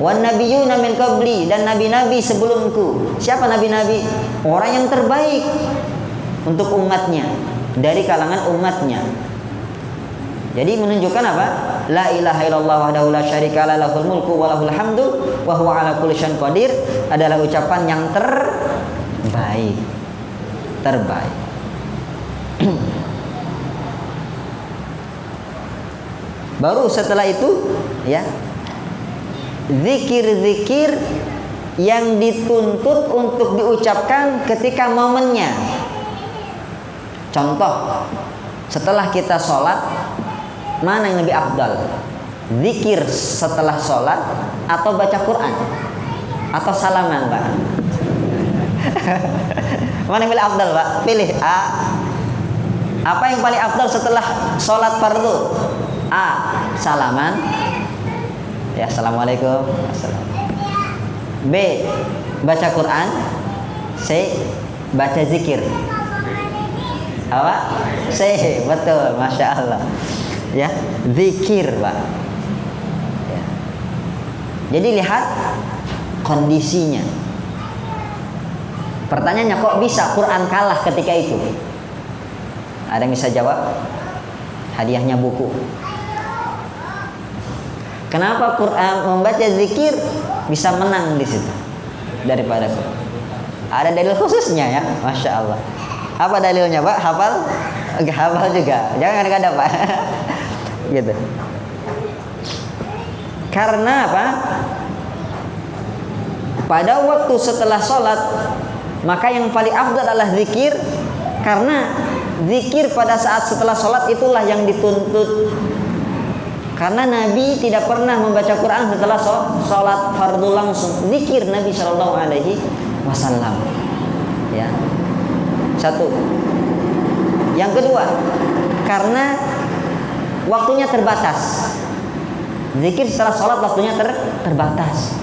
Wan nabiyyuna min qabli, dan nabi-nabi sebelumku. Siapa nabi-nabi? Orang yang terbaik untuk umatnya, dari kalangan umatnya. Jadi menunjukkan apa? La ilaha illallah wahdahu la syarikalah lahul mulku wa lahul hamdu wa huwa ala kulli syai'in qadir adalah ucapan yang terbaik. Terbaik. Baru setelah itu, ya, zikir-zikir yang dituntut untuk diucapkan ketika momennya. Contoh, setelah kita sholat, mana yang lebih afdal? Zikir setelah sholat atau baca Quran? Atau salaman, Pak? Mana yang lebih afdal, Pak? Pilih A. Apa yang paling afdal setelah sholat fardu? A. Salaman. Ya, assalamualaikum. B. Baca Quran. C. Baca zikir. Apa? C. Betul, masya Allah. Ya, zikir, Pak. Ya. Jadi lihat kondisinya. Pertanyaannya, kok bisa Quran kalah ketika itu? Ada yang bisa jawab? Hadiahnya buku. Kenapa Quran membaca zikir bisa menang di situ daripada Quran? Ada dalil khususnya, ya, masya Allah. Apa dalilnya, Pak? Hafal? Enggak hafal juga. Jangan ada, Pak. Gitu. Karena apa? Pada waktu setelah sholat, maka yang paling afdal adalah zikir, karena zikir pada saat setelah sholat itulah yang dituntut. Karena Nabi tidak pernah membaca Quran setelah sholat fardu langsung. Zikir Nabi Shallallahu Alaihi Wasallam. Ya, satu. Yang kedua, karena waktunya terbatas. Zikir setelah sholat waktunya terbatas.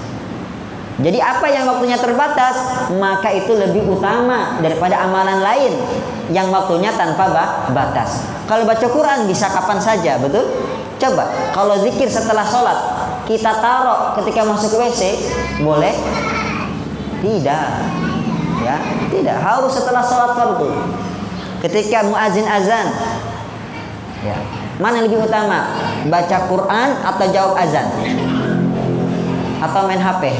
Jadi apa yang waktunya terbatas, maka itu lebih utama daripada amalan lain yang waktunya tanpa batas. Kalau baca Quran bisa kapan saja, betul? Coba, kalau zikir setelah sholat kita taruh ketika masuk ke WC, boleh? Tidak, ya, tidak. Harus setelah sholat fardu. Ketika muazin azan, ya, mana yang lebih utama? Baca Quran atau jawab azan? Atau main HP?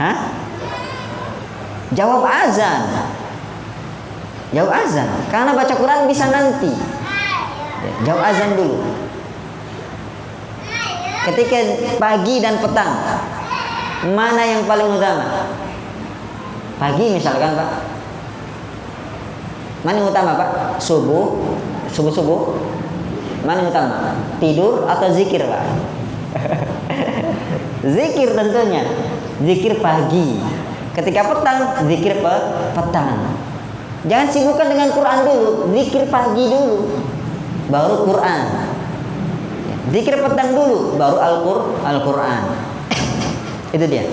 Hah? Jawab azan. Jawab azan. Karena baca Quran bisa nanti. Ya, jawab azan dulu. Ketika pagi dan petang, mana yang paling utama? Pagi misalkan, Pak. Mana yang utama, Pak? Subuh. Mana yang utama? Tidur atau zikir, Pak? Zikir tentunya. Zikir pagi. Ketika petang, zikir petang. Jangan sibukkan dengan Quran dulu, zikir pagi dulu, baru Quran. Zikir petang dulu, baru Al-Quran. Itu dia.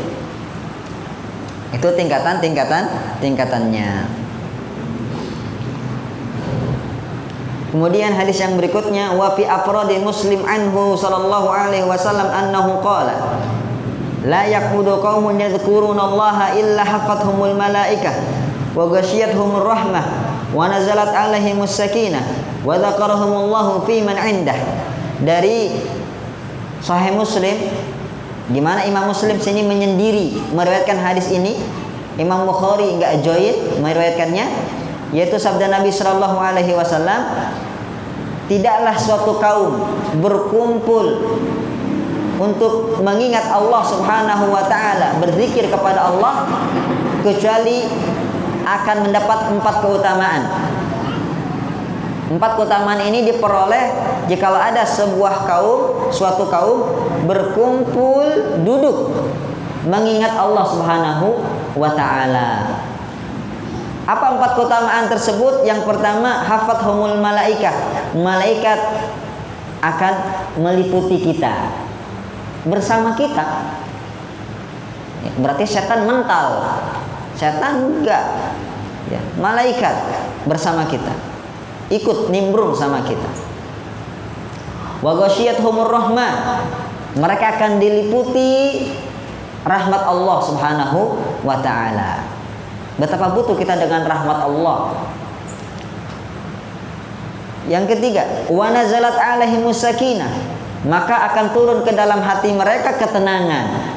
Itu tingkatannya. Kemudian hadis yang berikutnya, wa fi afradi Muslim anhu sallallahu alaihi wasallam annahu qala la yaqudu qaumun yadhkurunallaha illa hafathumul malaikah wa ghasyiyatuhumur rahmah wa nazalat alaihimus sakinah wa dzakarahumullahu fi man indah. Dari Sahih Muslim, di mana Imam Muslim sini menyendiri meriwayatkan hadis ini, Imam Bukhari enggak join meriwayatkannya, yaitu sabda Nabi sallallahu alaihi wasallam, tidaklah suatu kaum berkumpul untuk mengingat Allah Subhanahu wa taala, berzikir kepada Allah, kecuali akan mendapat 4 keutamaan. 4 keutamaan ini diperoleh jikalau ada suatu kaum berkumpul duduk mengingat Allah Subhanahu wa taala. Apa 4 keutamaan tersebut? Yang pertama, hafathumul malaikah. Malaikat akan meliputi kita, bersama kita. Berarti setan mental. Setan enggak. Ya, malaikat bersama kita, ikut nimbrung sama kita. Wa ghasyiyatuhumur rahmah. Mereka akan diliputi rahmat Allah Subhanahu wa taala. Betapa butuh kita dengan rahmat Allah. Yang ketiga, wa nazalat alaihimus sakinah. Maka akan turun ke dalam hati mereka ketenangan.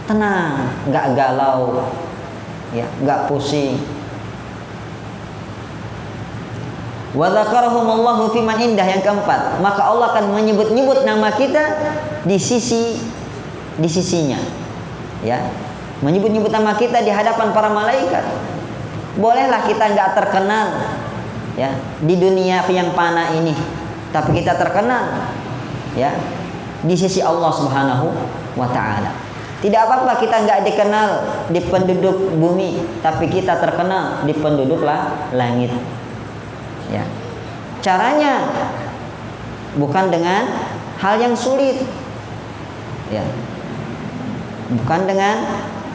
Tenang, enggak galau, ya, enggak pusing. Wa dzakarahumullahu fi man indah. Yang keempat, maka Allah akan menyebut-nyebut nama kita di sisinya. Ya. Menyebut-nyebut nama kita di hadapan para malaikat. Bolehlah kita enggak terkenal, ya, di dunia yang fana ini, tapi kita terkenal, ya, di sisi Allah Subhanahu wa taala. Tidak apa-apa kita enggak dikenal di penduduk bumi, tapi kita terkenal di penduduk langit. Ya. Caranya bukan dengan hal yang sulit. Ya. Bukan dengan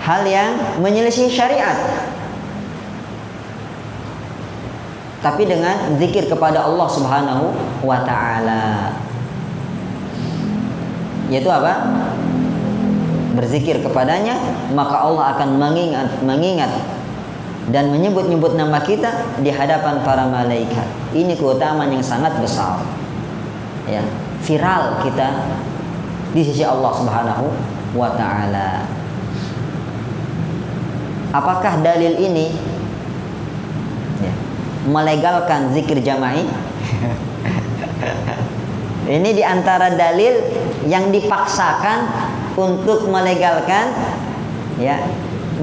hal yang menyelisih syariat, tapi dengan zikir kepada Allah Subhanahu wa taala. Yaitu apa? Berzikir kepadanya, maka Allah akan mengingat dan menyebut-nyebut nama kita di hadapan para malaikat. Ini keutamaan yang sangat besar. Ya, viral kita di sisi Allah Subhanahu wa taala. Apakah dalil ini, ya, melegalkan zikir jama'i? Ini diantara dalil yang dipaksakan untuk melegalkan, ya,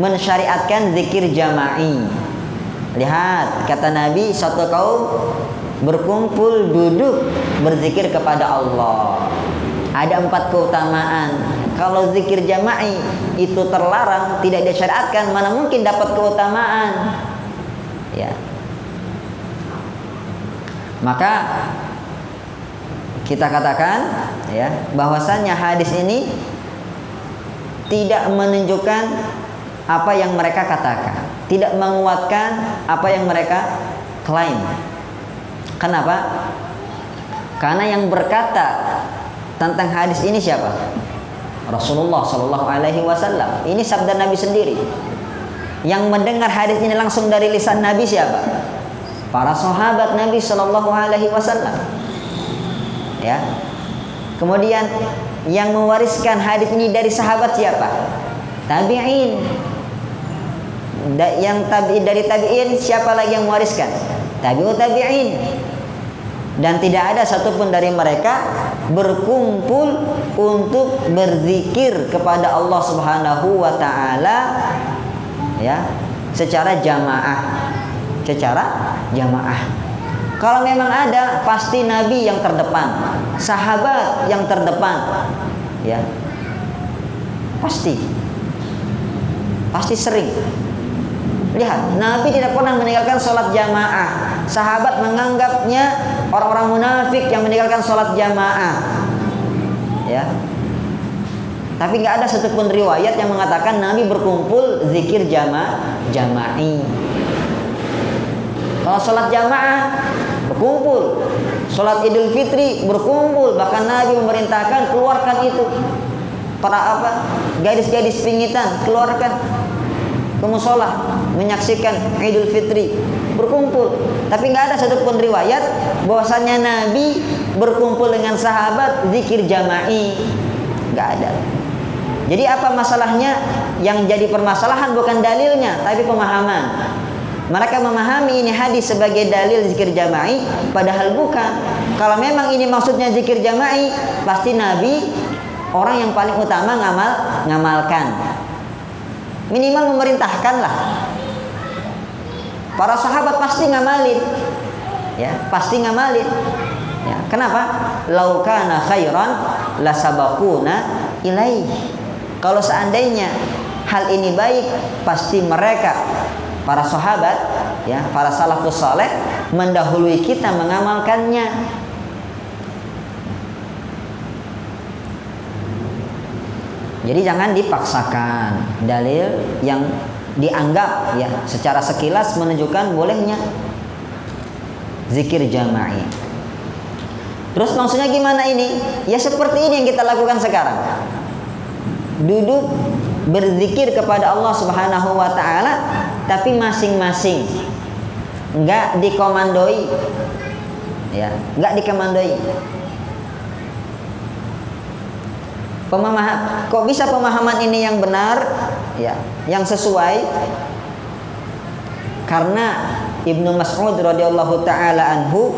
mensyariatkan zikir jama'i. Lihat, kata Nabi, satu kaum berkumpul duduk berzikir kepada Allah. Ada 4 keutamaan. Kalau zikir jama'i itu terlarang, tidak disyariatkan, mana mungkin dapat keutamaan? Ya. Maka kita katakan, ya, bahwasanya hadis ini tidak menunjukkan apa yang mereka katakan, tidak menguatkan apa yang mereka klaim. Kenapa? Karena yang berkata tentang hadis ini siapa? Rasulullah Shallallahu Alaihi Wasallam. Ini sabda Nabi sendiri. Yang mendengar hadis ini langsung dari lisan Nabi siapa? Para sahabat Nabi Shallallahu Alaihi Wasallam. Ya. Kemudian yang mewariskan hadis ini dari sahabat siapa? Tabi'in. Yang dari tabi'in siapa lagi yang mewariskan? Tabi'ut tabi'in. Dan tidak ada satupun dari mereka berkumpul untuk berzikir kepada Allah Subhanahu wa taala, ya, secara jamaah. Kalau memang ada, pasti Nabi yang terdepan, sahabat yang terdepan, ya. Pasti sering. Lihat, Nabi tidak pernah meninggalkan sholat jamaah. Sahabat menganggapnya orang-orang munafik yang meninggalkan sholat jamaah, ya. Tapi nggak ada satupun riwayat yang mengatakan Nabi berkumpul zikir jama'i. Kalau sholat jamaah berkumpul, sholat Idul Fitri berkumpul, bahkan Nabi memerintahkan keluarkan itu para gadis-gadis pingitan, keluarkan ke musola menyaksikan Idul Fitri, berkumpul. Tapi nggak ada satupun riwayat bahwasanya Nabi berkumpul dengan sahabat zikir jama'i, nggak ada. Jadi apa masalahnya? Yang jadi permasalahan bukan dalilnya, tapi pemahaman. Mereka memahami ini hadis sebagai dalil zikir jama'i, padahal bukan. Kalau memang ini maksudnya zikir jama'i, pasti Nabi orang yang paling utama ngamalkan. Minimal memerintahkan lah. Para sahabat pasti ngamalin, ya, pasti ngamalin. Ya, kenapa? Lau kana khairan lasabaquna ilaih. Kalau seandainya hal ini baik, pasti mereka para sahabat, ya, para salafus saleh mendahului kita mengamalkannya. Jadi jangan dipaksakan dalil yang dianggap, ya, secara sekilas menunjukkan bolehnya zikir jama'i. Terus maksudnya gimana ini? Ya seperti ini yang kita lakukan sekarang. Duduk berzikir kepada Allah Subhanahu wa taala, tapi masing-masing, enggak dikomandoi, ya, enggak dikomandoi. Kok bisa pemahaman ini yang benar, ya, yang sesuai? Karena Ibnu Mas'ud radhiyallahu taala anhu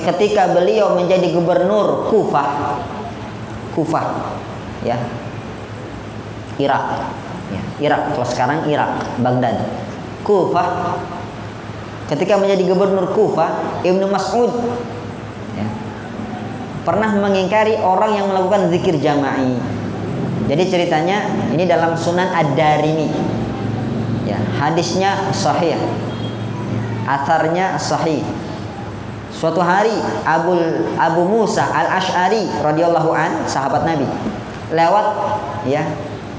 ketika beliau menjadi gubernur Kufah, ya, Irak, ya, Irak, kalau sekarang Irak, Baghdad, Kufah. Ketika menjadi gubernur Kufah, Ibnu Mas'ud, ya, pernah mengingkari orang yang melakukan zikir jama'i. Jadi ceritanya ini dalam Sunan Ad-Darimi, ya, hadisnya sahih, atharnya sahih. Suatu hari Abu Musa Al-Asy'ari radhiyallahu an, sahabat Nabi, lewat, ya,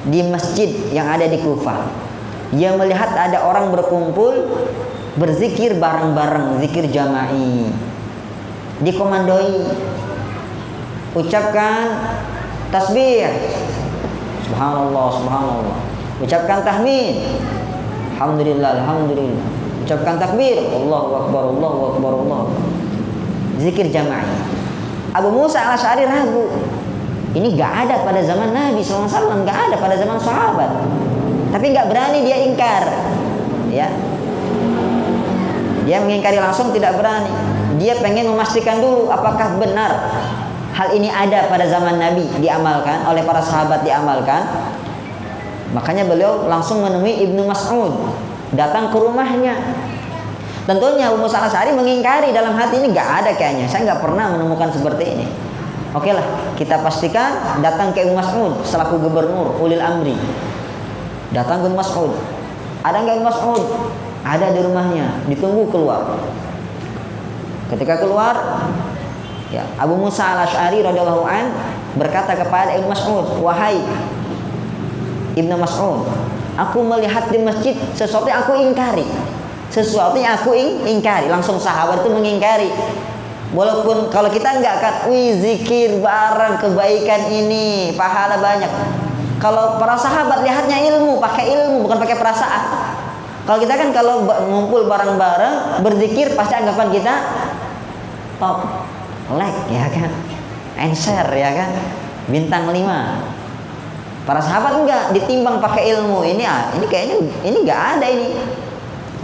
di masjid yang ada di Kufah. Dia melihat ada orang berkumpul berzikir bareng-bareng, zikir jama'i. Dikomandoi, ucapkan tasbih, subhanallah, subhanallah. Ucapkan tahmid, alhamdulillah, alhamdulillah. Ucapkan takbir, Allahu akbar, Allahu akbar, Allahu akbar. Zikir jama'i. Abu Musa Al-Asy'ari ragu. Ini gak ada pada zaman Nabi SAW, gak ada pada zaman sahabat. Tapi gak berani dia ingkar, ya. Dia mengingkari langsung, tidak berani. Dia pengen memastikan dulu apakah benar hal ini ada pada zaman Nabi, diamalkan oleh para sahabat, diamalkan. Makanya beliau langsung menemui Ibnu Mas'ud, datang ke rumahnya. Tentunya Abu Musa Al-Asy'ari mengingkari dalam hati, ini gak ada kayaknya, saya gak pernah menemukan seperti ini. Oke lah, kita pastikan, datang ke Ibnu Mas'ud selaku gubernur ulil amri. Datang ke Ibnu Mas'ud, ada nggak Ibnu Mas'ud? Ada di rumahnya, ditunggu keluar. Ketika keluar, ya, Abu Musa Al-Asy'ari radhiyallahu an berkata kepada Ibnu Mas'ud, wahai Ibnu Mas'ud, aku melihat di masjid sesuatu yang aku ingkari. Sesuatu yang aku ingkari. Langsung sahabat itu mengingkari. Walaupun kalau kita enggak akan, wih, zikir bareng, kebaikan ini, pahala banyak. Kalau para sahabat lihatnya ilmu, pakai ilmu, bukan pakai perasaan. Kalau kita kan kalau ngumpul bareng-bareng berzikir, pasti anggapan kita top, like, ya kan, answer, ya kan, bintang 5. Para sahabat enggak, ditimbang pakai ilmu. Ini kayaknya ini enggak ada, ini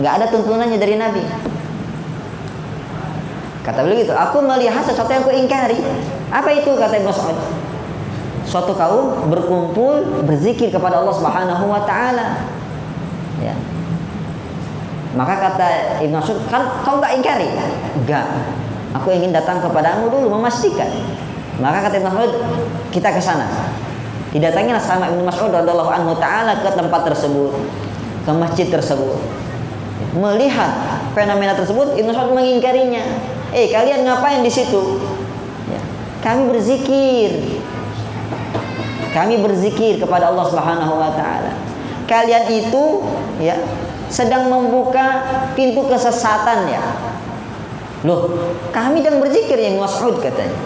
enggak ada tuntunannya dari Nabi. Kata beliau gitu, aku melihat sesuatu yang aku ingkari. Apa itu? Kata Ibnu Mas'ud, suatu kaum berkumpul berzikir kepada Allah Subhanahu wa taala. Ya. Maka kata Ibnu Mas'ud, kan kau nggak ingkari? Enggak. Aku ingin datang kepadamu dulu memastikan. Maka kata Ibnu Mas'ud, kita ke sana. Didatangilah sama Ibnu Mas'ud radhiyallahu anhu taala ke tempat tersebut, ke masjid tersebut. Melihat fenomena tersebut, Ibnu Mas'ud mengingkarinya. Kalian ngapain di situ? Ya, kami berzikir. Kami berzikir kepada Allah Subhanahu wa taala. Kalian itu ya sedang membuka pintu kesesatan ya. Loh, kami sedang berzikir ya Mas'ud katanya.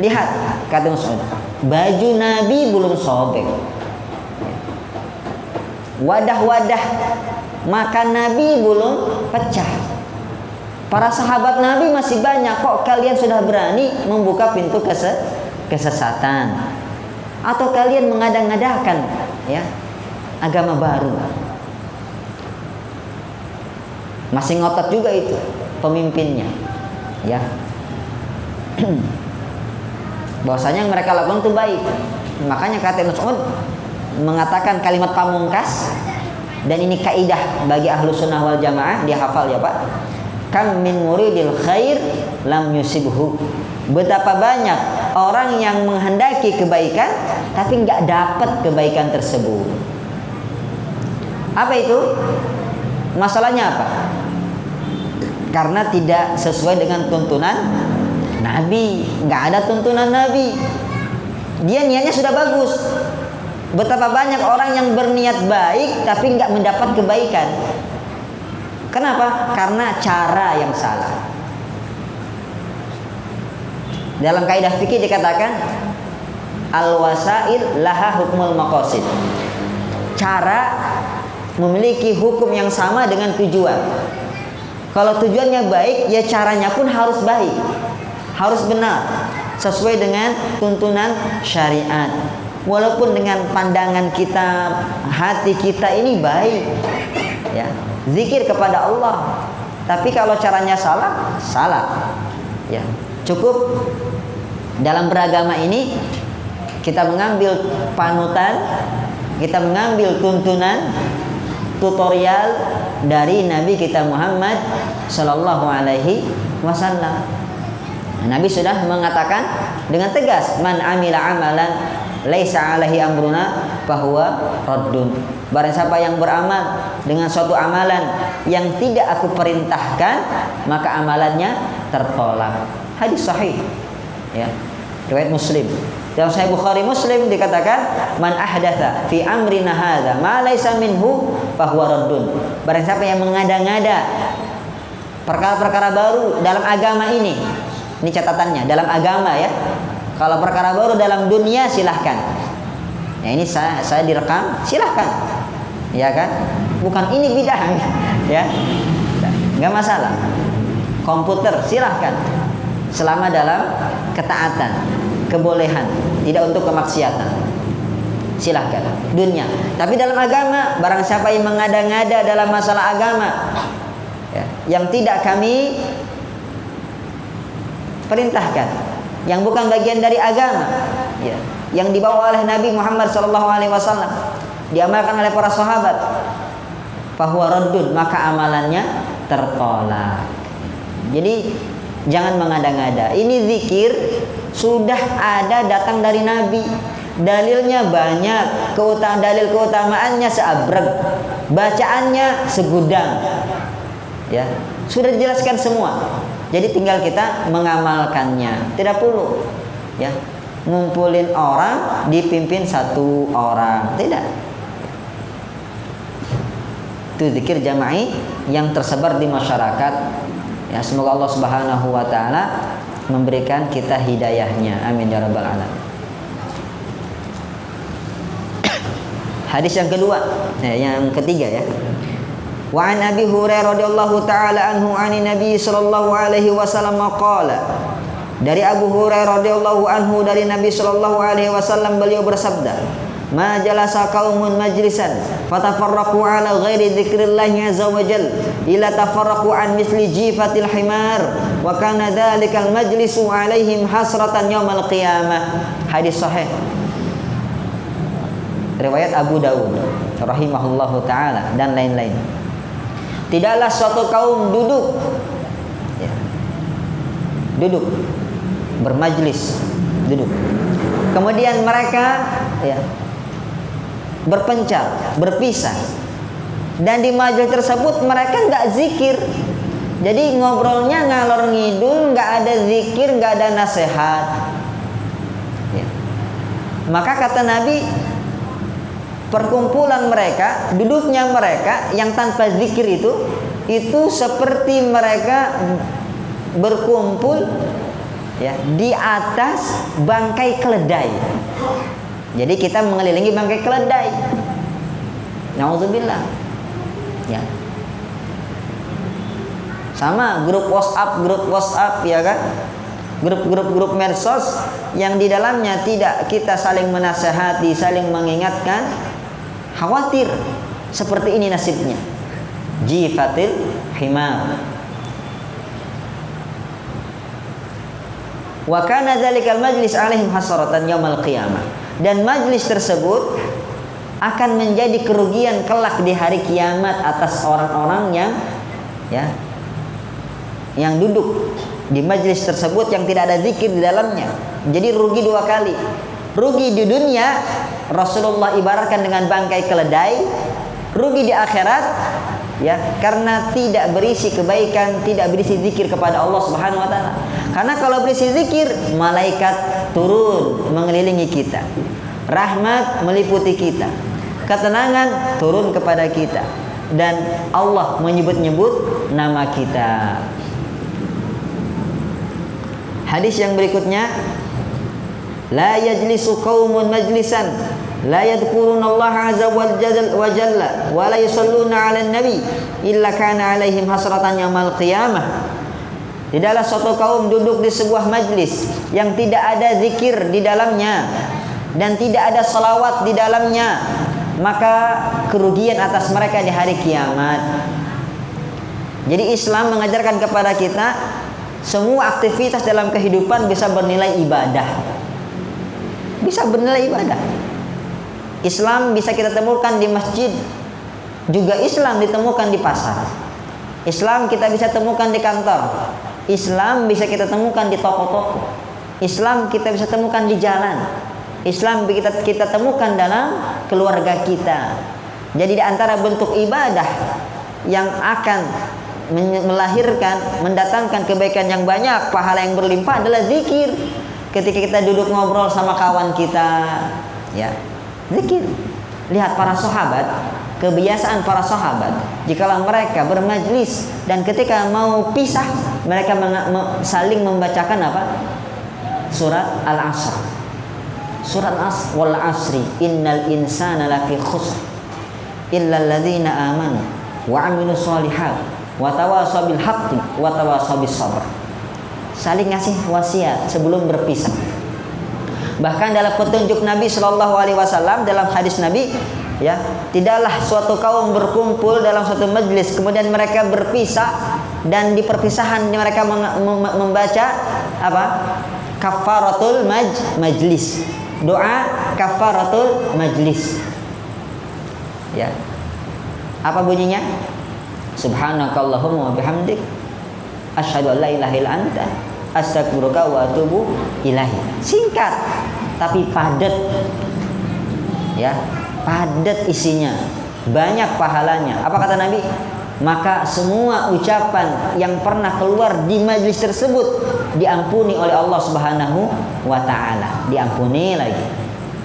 Lihat kata Mas'ud, baju Nabi belum sobek. Wadah-wadah makan Nabi belum pecah. Para sahabat Nabi masih banyak, kok kalian sudah berani membuka pintu kesesatan? Atau kalian mengada-ngadakan ya agama baru? Masih ngotot juga itu pemimpinnya ya. Bahwasanya yang mereka lakukan itu baik. Makanya kata Mas'ud mengatakan kalimat pamungkas, dan ini kaidah bagi ahlu sunnah wal jamaah, dia hafal ya Pak. Kam min muridil khair lam yusibhu. Betapa banyak orang yang menghendaki kebaikan tapi nggak dapat kebaikan tersebut. Apa itu? Masalahnya apa? Karena tidak sesuai dengan tuntunan Nabi. Nggak ada tuntunan Nabi. Dia niatnya sudah bagus. Betapa banyak orang yang berniat baik tapi nggak mendapat kebaikan. Kenapa? Karena cara yang salah. Dalam kaidah fikih dikatakan al-wasail laha hukmul maqasid. Cara memiliki hukum yang sama dengan tujuan. Kalau tujuannya baik, ya caranya pun harus baik, harus benar, sesuai dengan tuntunan syariat. Walaupun dengan pandangan kita, hati kita ini baik, ya, zikir kepada Allah. Tapi kalau caranya salah, salah. Ya, cukup dalam beragama ini kita mengambil panutan, kita mengambil tuntunan, tutorial dari Nabi kita Muhammad Sallallahu Alaihi Wasallam. Nabi sudah mengatakan dengan tegas, man amila amalan laisa alaihi amruna fahuwa raddun. Barang siapa yang beramal dengan suatu amalan yang tidak aku perintahkan, maka amalannya tertolak. Hadis sahih ya, riwayat Muslim. Dalam Sahih Bukhari Muslim dikatakan, man ahdatsa fi amrina hadza ma laisa minhu fahuwa raddun. Barang siapa yang mengada-ngada perkara-perkara baru dalam agama ini catatannya dalam agama ya. Kalau perkara baru dalam dunia silahkan. Ya, ini saya direkam, silahkan. Ya kan? Bukan ini bidah ya. Enggak masalah. Komputer silahkan. Selama dalam ketaatan, kebolehan, tidak untuk kemaksiatan. Silahkan. Dunia. Tapi dalam agama, barang siapa yang mengada-ngada dalam masalah agama ya, yang tidak kami perintahkan, yang bukan bagian dari agama ya, yang dibawa oleh Nabi Muhammad SAW, diamalkan oleh para sahabat, fahuwa raddun, maka amalannya tertolak. Jadi jangan mengada-ngada. Ini zikir sudah ada datang dari Nabi, dalilnya banyak, dalil keutamaannya seabrek, bacaannya segudang ya, sudah dijelaskan semua. Jadi tinggal kita mengamalkannya. Tidak perlu ya ngumpulin orang dipimpin satu orang. Tidak. Itu zikir jama'i yang tersebar di masyarakat. Ya, semoga Allah Subhanahu wa taala memberikan kita hidayahnya. Amin ya rabbal alamin. Hadis yang kedua, yang ketiga ya. Wa an Abi Hurairah radhiyallahu taala anhu ani Nabi sallallahu alaihi wasallam qala. Dari Abu Hurairah radhiyallahu anhu dari Nabi sallallahu alaihi wasallam beliau bersabda, "Ma jalasa qaumun majlisan fatafarraqu ala ghairi dzikrillahi azza wa jalla illa tafarraqu an misli jifatil himar wa kana dzalikal majlisu alaihim hasratan yaumal qiyamah." Hadis sahih. riwayat Abu Dawud rahimahullahu taala dan lain-lain. Tidaklah suatu kaum duduk bermajlis, duduk. Kemudian mereka berpencar, berpisah. Dan di majelis tersebut mereka nggak zikir. Jadi ngobrolnya ngalor ngidul, nggak ada zikir, nggak ada nasihat. Maka kata Nabi, perkumpulan mereka, duduknya mereka yang tanpa zikir itu seperti mereka berkumpul di atas bangkai keledai. Jadi kita mengelilingi bangkai keledai. Nauzubillah. Sama grup WhatsApp ya kan? Grup medsos yang di dalamnya tidak kita saling menasehati, saling mengingatkan. Khawatir seperti ini nasibnya. Jifatil himar. Wa kana dzalikal majlis alaihim hasaratan yaumil qiyamah. Dan majlis tersebut akan menjadi kerugian kelak di hari kiamat atas orang-orang yang duduk di majlis tersebut yang tidak ada zikir di dalamnya. Jadi rugi dua kali. Rugi di dunia, Rasulullah ibaratkan dengan bangkai keledai. Rugi di akhirat karena tidak berisi kebaikan, tidak berisi zikir kepada Allah Subhanahu wa taala. Karena kalau berisi zikir, malaikat turun mengelilingi kita. Rahmat meliputi kita. Ketenangan turun kepada kita. Dan Allah menyebut-nyebut nama kita. Hadis yang berikutnya, la yajlisu qaumun majlisan la yadhkuruna Allah azza wa jalla wa la yusalluna 'alan nabi illa kana 'alaihim hasratan yaumil qiyamah. Tidaklah suatu kaum duduk di sebuah majlis yang tidak ada zikir di dalamnya dan tidak ada salawat di dalamnya, maka kerugian atas mereka di hari kiamat. Jadi Islam mengajarkan kepada kita semua aktivitas dalam kehidupan bisa bernilai ibadah. Bisa bernilai ibadah. Islam bisa kita temukan di masjid, juga Islam ditemukan di pasar. Islam kita bisa temukan di kantor. Islam bisa kita temukan di toko-toko. Islam kita bisa temukan di jalan. Islam kita temukan dalam keluarga kita. Jadi di antara bentuk ibadah yang akan melahirkan, mendatangkan kebaikan yang banyak, pahala yang berlimpah adalah zikir. Ketika kita duduk ngobrol sama kawan kita, zikir. Lihat para sahabat, kebiasaan para sahabat, jikalau mereka bermajlis dan ketika mau pisah, mereka saling membacakan apa? Surat Al-Asr. Surat Al-Asr, wal asri innal insana lafi khusr illa alladzina amanu wa 'amilus shalihat wa tawasaw bil haqqi wa tawasaw bis sabr. Saling ngasih wasiat sebelum berpisah. Bahkan dalam petunjuk Nabi Shallallahu Alaihi Wasallam dalam hadis Nabi, tidaklah suatu kaum berkumpul dalam suatu majlis kemudian mereka berpisah dan di perpisahan mereka membaca apa? Kafaratul majlis. Doa kafaratul majlis. Apa bunyinya? Subhanakallahumma wa bihamdik asyhadu an la ilaha illa anta astaghfiruka wa atubu ilaihi. Singkat tapi padat. Padat isinya, banyak pahalanya. Apa kata Nabi? Maka semua ucapan yang pernah keluar di majlis tersebut diampuni oleh Allah Subhanahu wa taala. Diampuni lagi.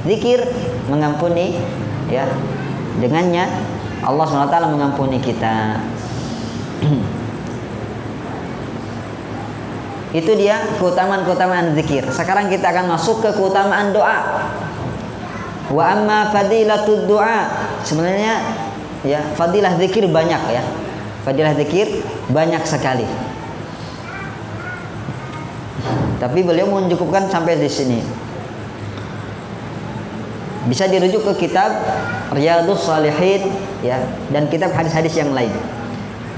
Zikir mengampuni, dengannya Allah Subhanahu wa taala mengampuni kita. Itu dia keutamaan-keutamaan zikir. Sekarang kita akan masuk ke keutamaan doa. Wa amma fadilatud du'a. Sebenarnya fadilah zikir banyak Fadilah zikir banyak sekali. Tapi beliau mencukupkan sampai di sini. Bisa dirujuk ke kitab Riyadhus Shalihin dan kitab hadis-hadis yang lain.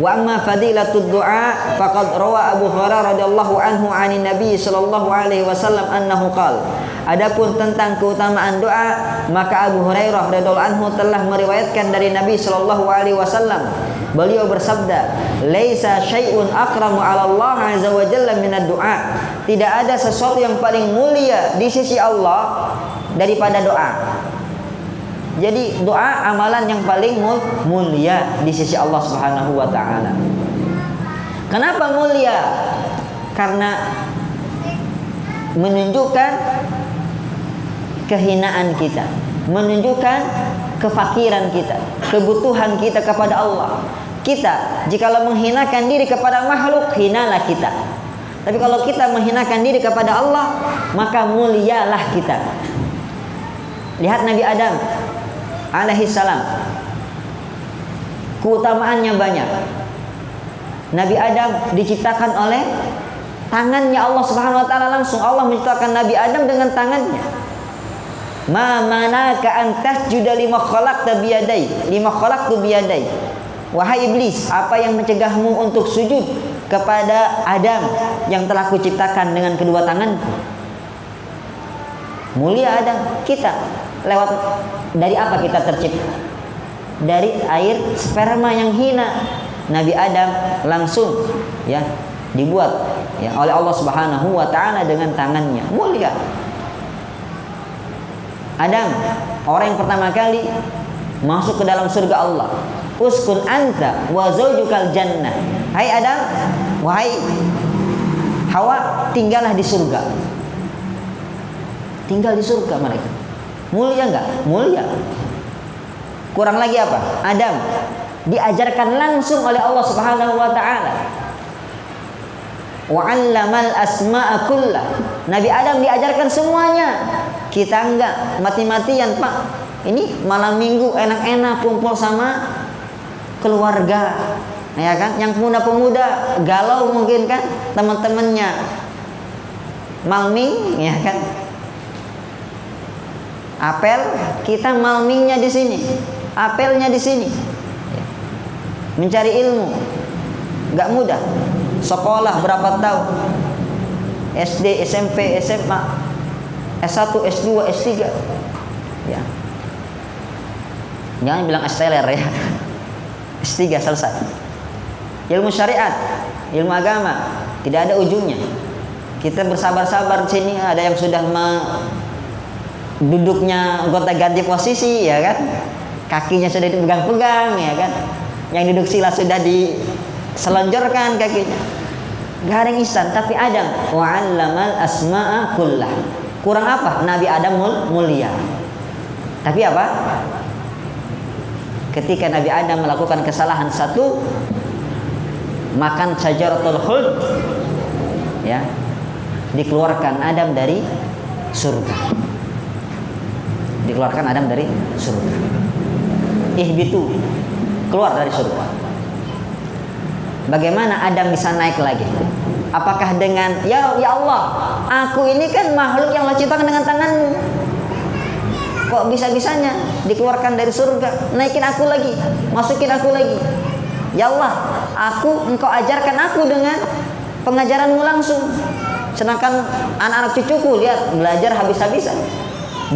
Wa amma fadilatud du'a faqad rawa Abu Hurairah radhiyallahu anhu 'anin Nabi sallallahu alaihi wasallam annahu qala Adapun tentang keutamaan doa, maka Abu Hurairah radhiyallahu anhu telah meriwayatkan dari Nabi sallallahu alaihi wasallam. Beliau bersabda, "Laisa syai'un akramu 'ala Allah 'azza wa jalla minad du'a." Tidak ada sesuatu yang paling mulia di sisi Allah daripada doa. Jadi doa amalan yang paling mulia di sisi Allah Subhanahu wa taala. Kenapa mulia? Karena menunjukkan kehinaan kita, menunjukkan kefakiran kita, kebutuhan kita kepada Allah. Kita jikalau menghinakan diri kepada makhluk, hinalah kita. Tapi kalau kita menghinakan diri kepada Allah, maka mulialah kita. Lihat Nabi Adam alaihissalam, keutamaannya banyak. Nabi Adam diciptakan oleh tangannya Allah Subhanahu wa taala langsung. Allah menciptakan Nabi Adam dengan tangannya. Ma manaka an tasjuda lima khalaqta biyadai. Wahai iblis, apa yang mencegahmu untuk sujud kepada Adam yang telah kuciptakan dengan kedua tanganku? Mulia Adam. Kita lewat dari apa kita tercipta? Dari air sperma yang hina. Nabi Adam langsung ya dibuat ya oleh Allah Subhanahu wa taala dengan tangannya. Mulia. Adam, orang yang pertama kali masuk ke dalam surga Allah. Uskun anta wa zaujukal jannah. Hai Adam, wahai Hawa, tinggallah di surga. Tinggal di surga mereka. Mulia enggak? Mulia. Kurang lagi apa? Adam diajarkan langsung oleh Allah Subhanahu wa taala. Wa 'allamal asma'a kullah. Nabi Adam diajarkan semuanya. Kita enggak, mati-matian, Pak. Ini malam Minggu enak-enak kumpul sama keluarga. Ya kan? Yang pemuda-pemuda galau mungkin kan teman-temannya. Malming, ya kan? Apel, kita malmingnya di sini. Apelnya di sini. Mencari ilmu enggak mudah. Sekolah berapa tahun? SD, SMP, SMA, S1, S2, S3. Ya. Jangan bilang S-teler ya. S3 selesai. Ilmu syariat, ilmu agama tidak ada ujungnya. Kita bersabar-sabar di sini, ada yang sudah duduknya gonta-ganti posisi ya kan. Kakinya sudah dipegang-pegang ya kan. Yang duduk sila sudah diselonjorkan kakinya. Gak ada yang instan, tapi Adam wa 'allamal asma'a kullah. Kurang apa? Nabi Adam mulia. Tapi apa? Ketika Nabi Adam melakukan kesalahan satu, makan syajaratul khuld, ya, dikeluarkan Adam dari surga. Dikeluarkan Adam dari surga. Ihbitu, keluar dari surga. Bagaimana Adam bisa naik lagi? Apakah dengan ya Allah, aku ini kan makhluk yang Allah ciptakan dengan tanganmu. Kok bisa-bisanya dikeluarkan dari surga, naikin aku lagi, masukin aku lagi. Ya Allah, engkau ajarkan aku dengan pengajaranmu langsung. Sedangkan anak-anak cucuku lihat belajar habis-habisan,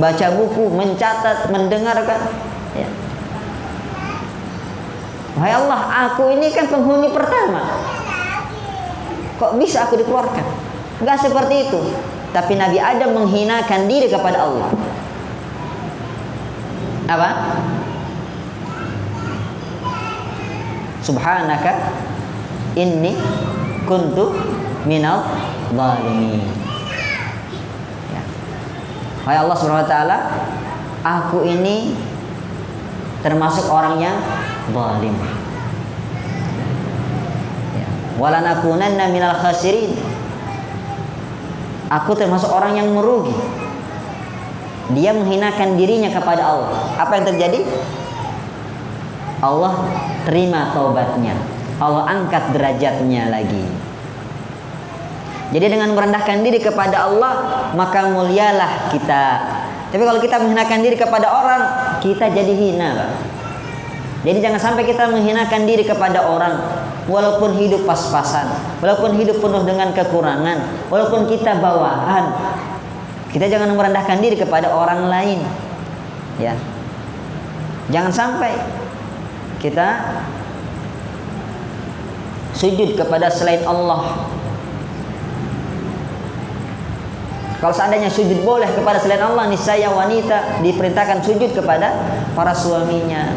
baca buku, mencatat, mendengarkan. Ya. Wahai Allah, aku ini kan penghuni pertama. Kok bisa aku dikeluarkan? Enggak seperti itu. Tapi Nabi Adam menghinakan diri kepada Allah. Apa? Subhanaka inni kuntu minal zalimin. Ya. Wahai Allah Subhanahu wa taala, aku ini termasuk orang yang zalim. Ya. Walanakunanna minal khasirin. Aku termasuk orang yang merugi. Dia menghinakan dirinya kepada Allah. Apa yang terjadi? Allah terima taubatnya. Allah angkat derajatnya lagi. Jadi dengan merendahkan diri kepada Allah, maka mulialah kita. Tapi kalau kita menghinakan diri kepada orang, kita jadi hina, Pak. Jadi jangan sampai kita menghinakan diri kepada orang, walaupun hidup pas-pasan, walaupun hidup penuh dengan kekurangan, walaupun kita bawahan. Kita jangan merendahkan diri kepada orang lain. Ya. Jangan sampai kita sujud kepada selain Allah. Kalau seandainya sujud boleh kepada selain Allah, niscaya wanita diperintahkan sujud kepada para suaminya.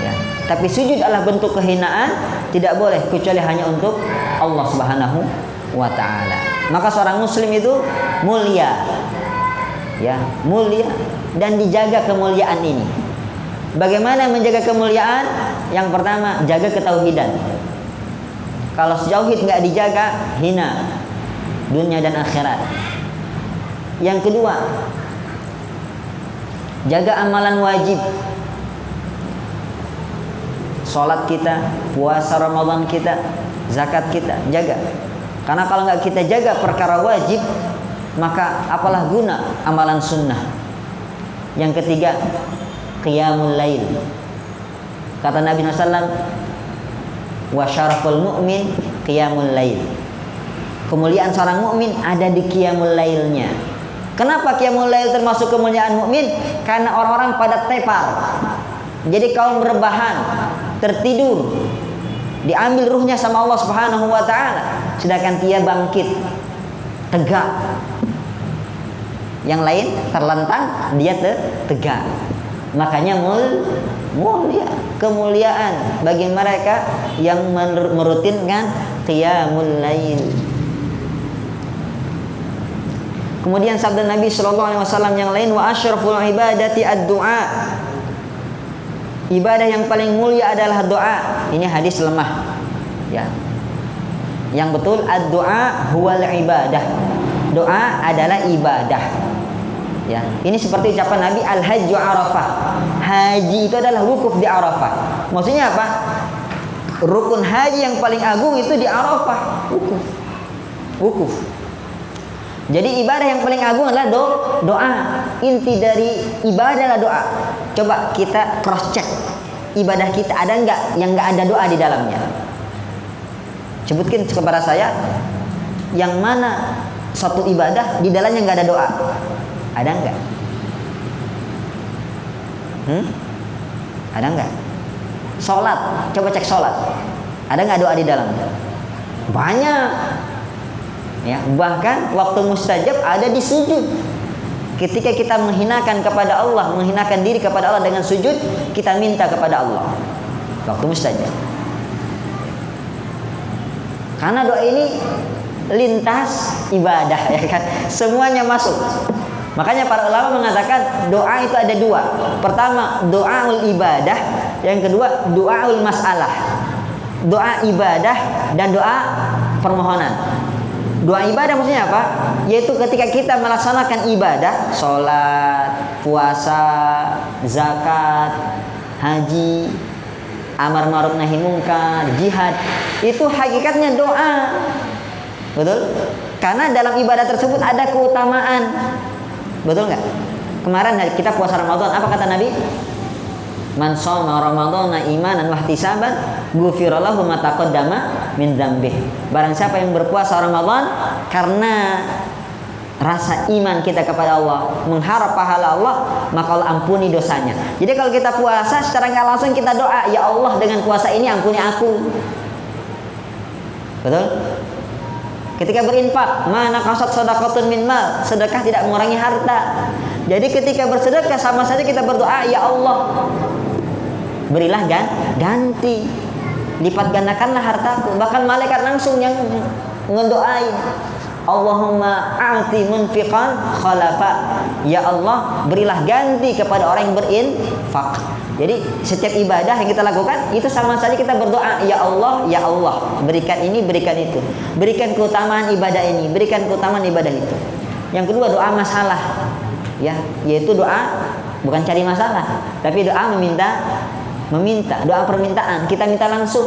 Ya. Tapi sujud adalah bentuk kehinaan, tidak boleh kecuali hanya untuk Allah Subhanahu wa taala. Maka seorang muslim itu mulia. Ya, mulia dan dijaga kemuliaan ini. Bagaimana menjaga kemuliaan? Yang pertama, jaga ketauhidan. Kalau tauhid nggak dijaga, hina dunia dan akhirat. Yang kedua, jaga amalan wajib. Salat kita, puasa Ramadan kita, zakat kita, jaga. Karena kalau nggak kita jaga perkara wajib, maka apalah guna amalan sunnah. Yang ketiga, qiyamul lail. Kata Nabi SAW, wa syaraful mu'min qiyamul lail. Kemuliaan seorang mukmin ada di qiyamul lailnya. Kenapa qiyamul lail termasuk kemuliaan mukmin? Karena orang-orang pada tepar. Jadi kaum rebahan, tertidur, diambil ruhnya sama Allah Subhanahu wa taala, sedangkan dia bangkit, tegak. Yang lain terlentang, dia tegak. Makanya mulia, kemuliaan bagi mereka yang merutinkan qiyamul lail. Kemudian sabda Nabi SAW yang lain, wa asyraful ibadati ad-du'a. Ibadah yang paling mulia adalah doa. Ini hadis lemah. Ya. Yang betul ad-du'a huwal ibadah. Doa adalah ibadah. Ya. Ini seperti ucapan Nabi, al-hajju Arafah. Haji itu adalah wukuf di Arafah. Maksudnya apa? Rukun haji yang paling agung itu di Arafah. Wukuf. Jadi ibadah yang paling agung adalah doa. Inti dari ibadah adalah doa. Coba kita cross check ibadah kita, ada enggak yang enggak ada doa di dalamnya? Sebutkan kepada saya yang mana satu ibadah di dalamnya enggak ada doa. Ada enggak? Ada enggak? Salat, coba cek salat. Ada enggak doa di dalamnya? Banyak. Ya, bahkan waktu mustajab ada di sujud. Ketika kita menghinakan kepada Allah, menghinakan diri kepada Allah dengan sujud, kita minta kepada Allah waktu mustajab. Karena doa ini lintas ibadah, ya kan? Semuanya masuk. Makanya para ulama mengatakan doa itu ada dua. Pertama, doaul ibadah. Yang kedua, doaul masalah. Doa ibadah dan doa permohonan. Doa ibadah maksudnya apa? Yaitu ketika kita melaksanakan ibadah, sholat, puasa, zakat, haji, amar ma'ruf nahi munkar, jihad, itu hakikatnya doa. Betul? Karena dalam ibadah tersebut ada keutamaan. Betul nggak? Kemarin kita puasa Ramadan, apa kata Nabi? Man shoma ramadhana imanan wahtisaban ghufira lahu ma taqaddama min dzambih. Barang siapa yang berpuasa Ramadan karena rasa iman kita kepada Allah, mengharap pahala Allah, maka Allah ampuni dosanya. Jadi kalau kita puasa secara nggak langsung kita doa, ya Allah dengan puasa ini ampuni aku. Betul? Ketika berinfak, mana kasat sedekatun min mal, sedekah tidak mengurangi harta. Jadi ketika bersedekah sama saja kita berdoa, ya Allah berilah ganti, lipat gandakanlah hartaku. Bahkan malaikat langsung yang mendoain, Allahumma a'ti munfiqan khalafa. Ya Allah berilah ganti kepada orang yang berinfak. Jadi setiap ibadah yang kita lakukan itu sama saja kita berdoa, ya Allah berikan ini, berikan itu, berikan keutamaan ibadah ini, berikan keutamaan ibadah itu. Yang kedua doa masalah, ya, yaitu doa bukan cari masalah, tapi doa meminta, doa permintaan. Kita minta langsung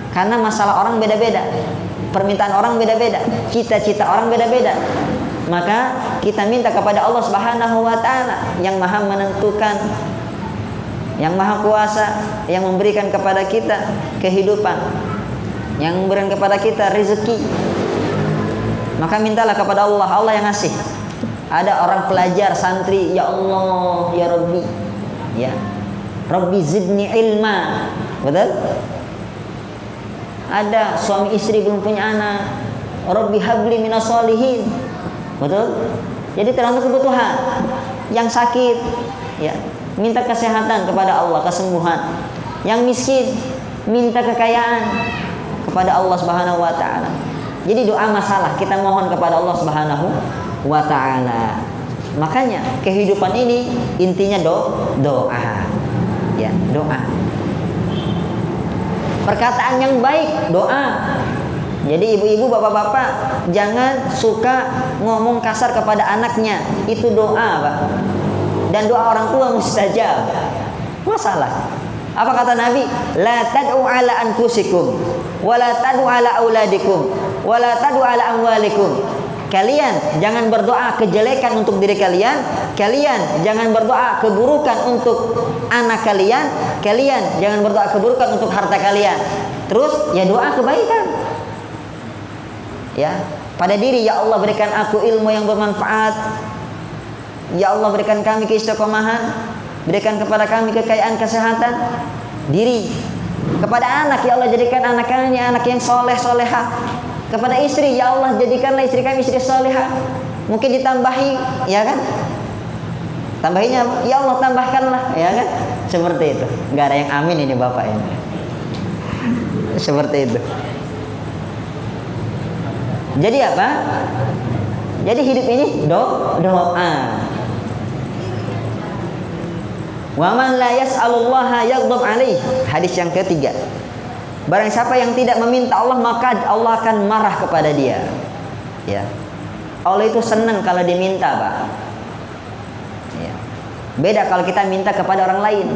karena masalah orang beda-beda, permintaan orang beda-beda, cita-cita orang beda-beda. Maka kita minta kepada Allah Subhanahu wa taala yang Maha menentukan, yang Maha kuasa, yang memberikan kepada kita kehidupan, yang memberikan kepada kita rezeki. Maka mintalah kepada Allah, Allah yang ngasih. Ada orang pelajar santri, ya Allah, ya Rabbi, ya Rabbi zidni ilma, betul? Ada suami istri belum punya anak, Rabbi habli minas solihin, betul? Jadi tergantung kebutuhan. Yang sakit, ya minta kesehatan kepada Allah, kesembuhan. Yang miskin, minta kekayaan kepada Allah Subhanahu wa taala. Jadi doa masalah kita mohon kepada Allah Subhanahu wa taala. Makanya kehidupan ini intinya doa. Ya, doa. Perkataan yang baik, doa. Jadi ibu-ibu, bapak-bapak jangan suka ngomong kasar kepada anaknya. Itu doa, Pak. Dan doa orang tua mustajab. Masalah. Apa kata Nabi? La tad'u ala anfusikum wa la tad'u ala auladikum wa la tad'u ala amwalikum. Kalian jangan berdoa kejelekan untuk diri kalian, kalian jangan berdoa keburukan untuk anak kalian, kalian jangan berdoa keburukan untuk harta kalian. Terus ya doa kebaikan. Ya, pada diri, ya Allah berikan aku ilmu yang bermanfaat. Ya Allah berikan kami keistiqomahan, berikan kepada kami kekayaan kesehatan. Diri. Kepada anak, ya Allah jadikan anak kami anak yang soleh solehah. Kepada istri, ya Allah jadikanlah istri kami istri solehah. Mungkin ditambahi, ya kan? Tambahinya, ya Allah tambahkanlah, ya kan? Seperti itu. Nggak ada yang amin ini Bapak ini. Seperti itu. Jadi apa? Jadi hidup ini doa. Wa man la yas'alullaha yaghdab alaih. Hadis yang ketiga. Barang siapa yang tidak meminta Allah, maka Allah akan marah kepada dia. Ya. Allah itu senang kalau diminta, Pak. Ya. Beda kalau kita minta kepada orang lain.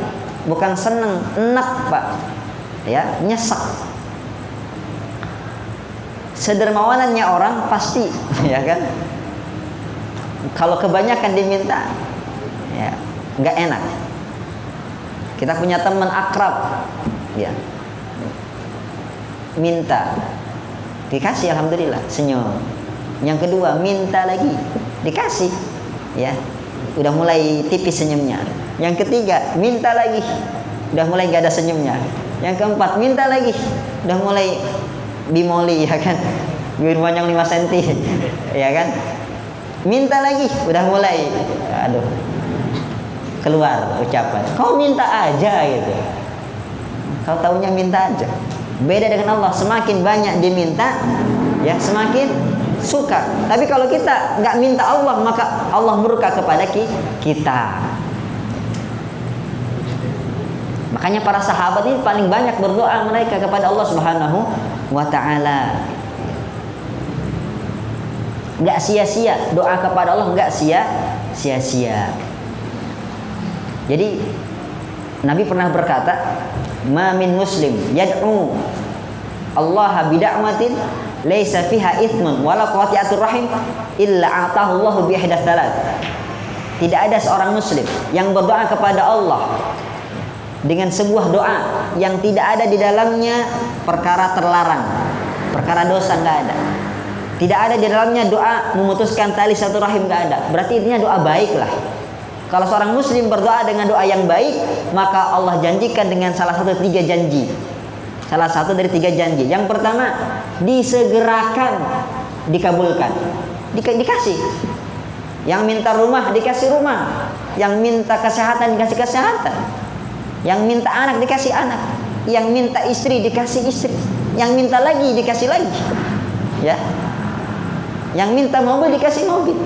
Bukan senang, enak, Pak. Ya, nyesek. Sedermawanannya orang pasti, ya kan? Kalau kebanyakan diminta, ya, nggak enak. Kita punya teman akrab, ya. Minta, dikasih, alhamdulillah, senyum. Yang kedua, minta lagi, dikasih, ya. Udah mulai tipis senyumnya. Yang ketiga, minta lagi, udah mulai nggak ada senyumnya. Yang keempat, minta lagi, udah mulai bimoli, ya kan, bibir panjang 5 cm, ya kan, minta lagi, udah mulai, aduh, keluar ucapan, kau minta aja gitu, kau taunya minta aja. Beda dengan Allah, semakin banyak diminta, ya semakin suka. Tapi kalau kita nggak minta Allah, maka Allah murka kepada kita. Makanya para sahabat ini paling banyak berdoa mereka kepada Allah Subhanahu wa ta'ala. Nggak sia-sia doa kepada Allah, nggak sia-sia. Jadi Nabi pernah berkata, ma min muslim yad'u Allah bida'watin laisa fiha ithmun wala qati'atur rahim illa atahu Allah bi ihdas salat. Tidak ada seorang muslim yang berdoa kepada Allah dengan sebuah doa yang tidak ada di dalamnya perkara terlarang, perkara dosa, nggak ada. Tidak ada di dalamnya doa memutuskan tali silaturahim, nggak ada. Berarti intinya doa baik lah. Kalau seorang muslim berdoa dengan doa yang baik, maka Allah janjikan dengan salah satu 3 janji. Salah satu dari 3 janji. Yang pertama, disegerakan dikabulkan. Dikasih. Yang minta rumah dikasih rumah. Yang minta kesehatan dikasih kesehatan. Yang minta anak dikasih anak. Yang minta istri dikasih istri. Yang minta lagi dikasih lagi. Ya. Yang minta mobil dikasih mobil.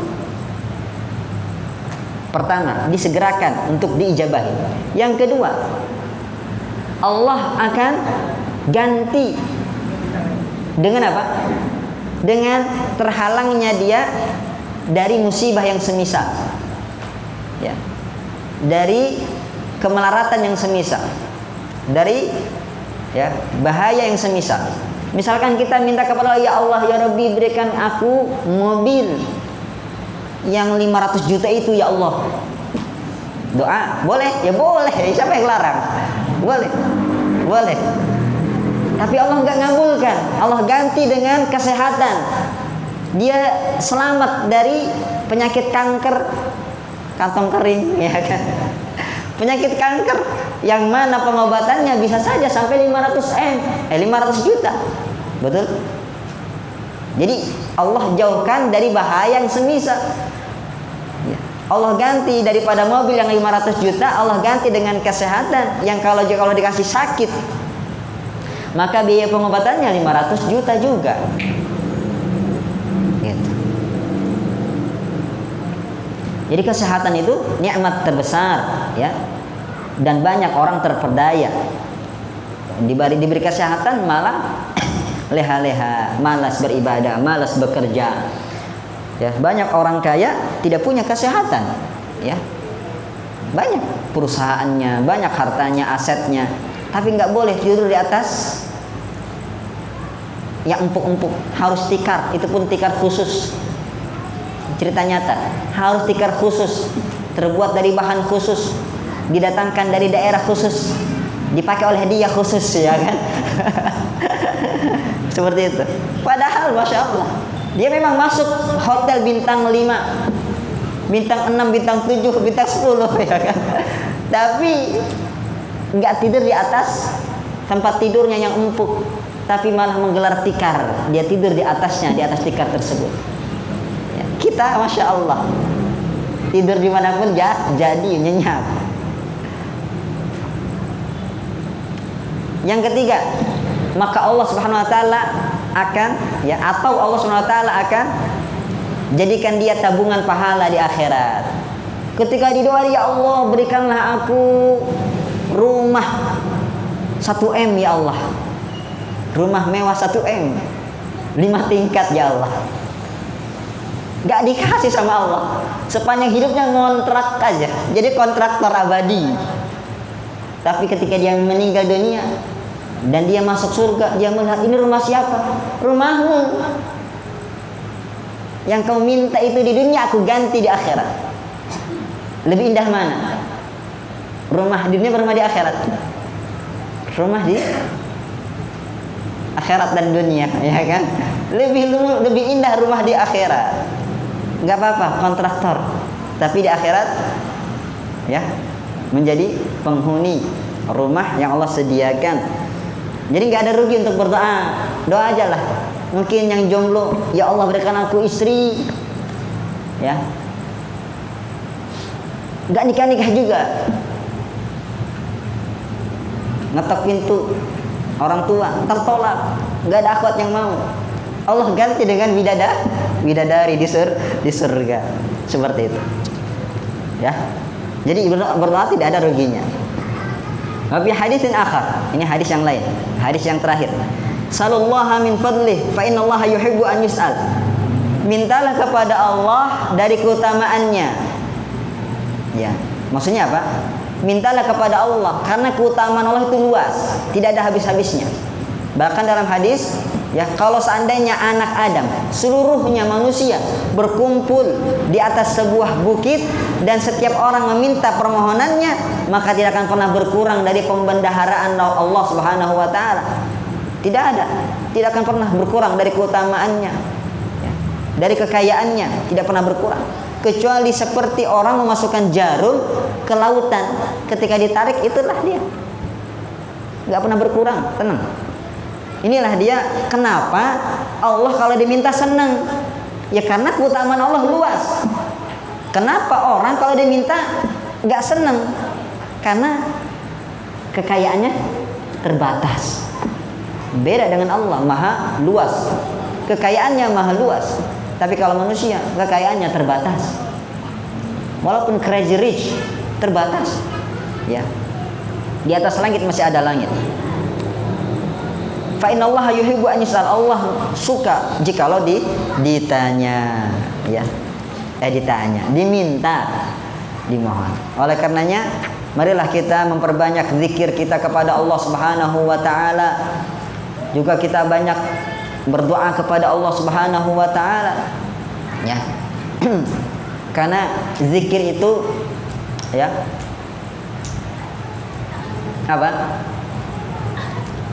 Pertama, disegerakan untuk diijabahi. Yang kedua, Allah akan ganti dengan apa? Dengan terhalangnya dia dari musibah yang semisal, ya, dari kemelaratan yang semisal, dari ya bahaya yang semisal. Misalkan kita minta kepada Allah, ya Allah, ya Rabbi, berikan aku mobil yang 500 juta itu, ya Allah. Doa boleh? Ya boleh. Siapa yang larang? Boleh. Boleh. Tapi Allah nggak ngabulkan. Allah ganti dengan kesehatan. Dia selamat dari penyakit kanker kantong kering, ya kan? Penyakit kanker yang mana pengobatannya bisa saja sampai 500 juta. Betul? Jadi Allah jauhkan dari bahaya yang semisal. Ya. Allah ganti daripada mobil yang 500 juta, Allah ganti dengan kesehatan yang kalau dikasih sakit, maka biaya pengobatannya 500 juta juga. Gitu. Jadi kesehatan itu nikmat terbesar, ya. Dan banyak orang terperdaya. Diberi kesehatan malah leha-leha, malas beribadah, malas bekerja. Ya, banyak orang kaya tidak punya kesehatan, ya. Banyak perusahaannya, banyak hartanya, asetnya, tapi nggak boleh tidur di atas yang empuk-empuk, harus tikar, itu pun tikar khusus. Cerita nyata, harus tikar khusus, terbuat dari bahan khusus, didatangkan dari daerah khusus, dipakai oleh dia khusus, ya kan? Seperti itu. Padahal Masya Allah, dia memang masuk hotel bintang 5, bintang 6, bintang 7, bintang 10, ya kan? Tapi nggak tidur di atas tempat tidurnya yang empuk, tapi malah menggelar tikar. Dia tidur di atasnya, di atas tikar tersebut. Ya, kita Masya Allah tidur dimanapun jadi nyenyak. Yang ketiga, maka Allah Subhanahu Wa Taala akan, ya, atau Allah Subhanahu Wa Taala akan jadikan dia tabungan pahala di akhirat. Ketika didoa, ya Allah berikanlah aku rumah 1 M ya Allah, rumah mewah 1 M, 5 tingkat ya Allah. Gak dikasih sama Allah, sepanjang hidupnya ngontrak aja, jadi kontraktor abadi. Tapi ketika dia meninggal dunia dan dia masuk surga, dia melihat, ini rumah siapa? Rumahmu. Yang kau minta itu di dunia, aku ganti di akhirat. Lebih indah mana? Rumah di dunia, rumah di akhirat? Rumah di akhirat dan dunia, ya kan? Lebih indah rumah di akhirat. Nggak apa-apa kontraktor, tapi di akhirat, ya, menjadi penghuni rumah yang Allah sediakan. Jadi nggak ada rugi untuk berdoa. Doa aja lah. Mungkin yang jomblo, ya Allah berikan aku istri, ya, nggak nikah juga, ngetok pintu orang tua tertolak, nggak ada akhwat yang mau, Allah ganti dengan bidadari di surga. Seperti itu, ya. Jadi berdoa tidak ada ruginya. Tapi hadisin akhar, ini hadis yang lain, hadis yang terakhir. Salullaha min fadlih fa innallaha yuhibbu an yus'al. Mintalah kepada Allah dari keutamaannya. Ya, maksudnya apa? Mintalah kepada Allah karena keutamaan Allah itu luas, tidak ada habis-habisnya. Bahkan dalam hadis, ya, kalau seandainya anak Adam, seluruhnya manusia berkumpul di atas sebuah bukit dan setiap orang meminta permohonannya, maka tidak akan pernah berkurang dari pembendaharaan Allah Subhanahu wa taala. Tidak akan pernah berkurang dari keutamaannya, ya, dari kekayaannya, tidak pernah berkurang. Kecuali seperti orang memasukkan jarum ke lautan, ketika ditarik itulah dia, nggak pernah berkurang, tenang. Inilah dia kenapa Allah kalau diminta senang, ya karena keutamaan Allah luas. Kenapa orang kalau diminta nggak senang? Karena kekayaannya terbatas. Beda dengan Allah, maha luas, kekayaannya maha luas. Tapi kalau manusia kekayaannya terbatas. Walaupun crazy rich, terbatas, ya. Di atas langit masih ada langit. Fa innallaha yuhibbu an yus'al. Allah suka jikalau ditanya, ya. Ditanya, diminta, dimohon. Oleh karenanya, marilah kita memperbanyak zikir kita kepada Allah Subhanahu wa taala. Juga kita banyak berdoa kepada Allah Subhanahu wa taala, ya. Karena zikir itu, ya, apa?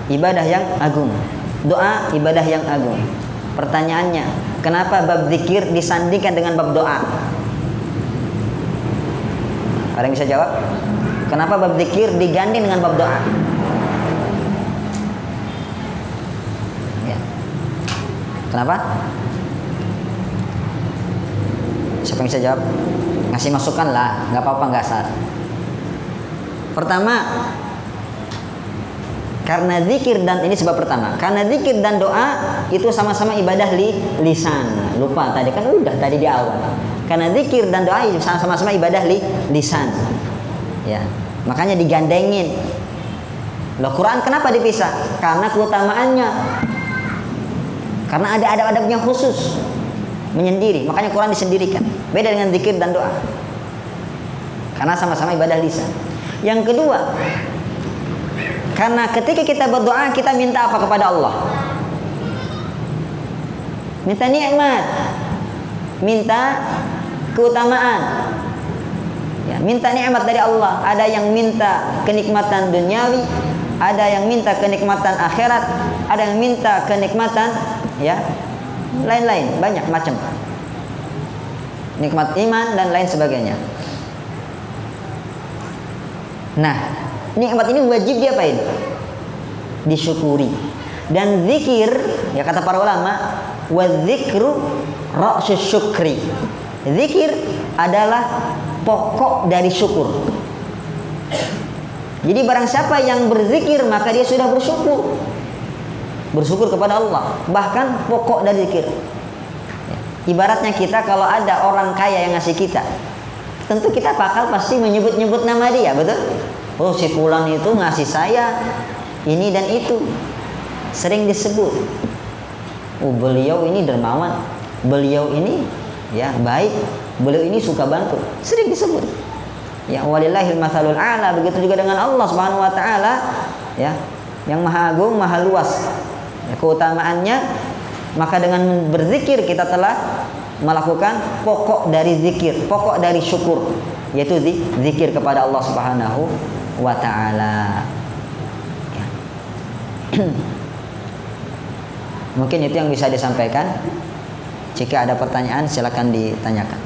Ibadah yang agung. Doa ibadah yang agung. Pertanyaannya, kenapa bab zikir disandingkan dengan bab doa? Ada yang bisa jawab? Kenapa bab zikir diganding dengan bab doa? Ya. Kenapa? Siapa yang bisa jawab? Ngasih masukan lah, nggak apa-apa, nggak salah. Pertama, karena zikir dan ini sebab pertama. Karena zikir dan doa itu sama-sama ibadah lisan. Lupa tadi kan udah tadi di awal. Karena zikir dan doa itu sama-sama ibadah lisan. Ya, makanya digandengin. Loh, Quran kenapa dipisah? Karena keutamaannya. Karena ada adab-adabnya khusus. Menyendiri, makanya Quran disendirikan. Beda dengan zikir dan doa. Karena sama-sama ibadah lisan. Yang kedua, karena ketika kita berdoa kita minta apa kepada Allah? Minta nikmat, minta keutamaan. Ya, minta nikmat dari Allah. Ada yang minta kenikmatan duniawi, ada yang minta kenikmatan akhirat, ada yang minta kenikmatan ya lain-lain, banyak macam. Nikmat iman dan lain sebagainya. Nah, nikmat ini wajib diapain? Disyukuri. Dan zikir, ya kata para ulama, wa dzikru ra'sus syukri. Zikir adalah pokok dari syukur. Jadi barang siapa yang berzikir maka dia sudah bersyukur. Bersyukur kepada Allah. Bahkan pokok dari zikir. Ibaratnya kita kalau ada orang kaya yang ngasih kita, tentu kita bakal pasti menyebut-nyebut nama dia, betul? Oh, si fulan itu ngasih saya ini dan itu. Sering disebut. Oh, beliau ini dermawan. Beliau ini ya baik. Beliau ini suka bantu. Sering disebut. Ya, walillahil matsalul a'la. Begitu juga dengan Allah Subhanahu wa taala, ya, yang maha agung, maha luas. Ya, keutamaannya, maka dengan berzikir kita telah melakukan pokok dari zikir, pokok dari syukur, yaitu zikir kepada Allah Subhanahu wa ta'ala. Ya. Mungkin itu yang bisa disampaikan. Jika ada pertanyaan silakan ditanyakan.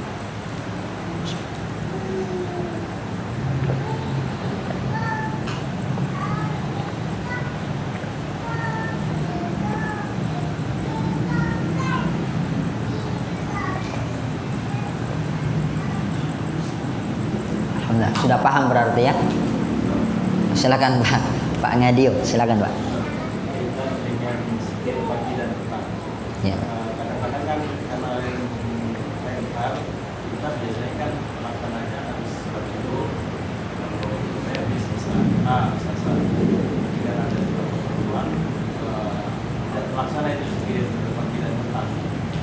Sudah paham berarti ya? Silakan Pak Ngadio, silakan Pak. Ya. Kadang-kadang kan karena PMR kita biasanya kan melaksanakan habis itu kalau saya bisnis A bisa jika ada suatu keperluan tidak terlaksana itu sekitar pagi dan petang,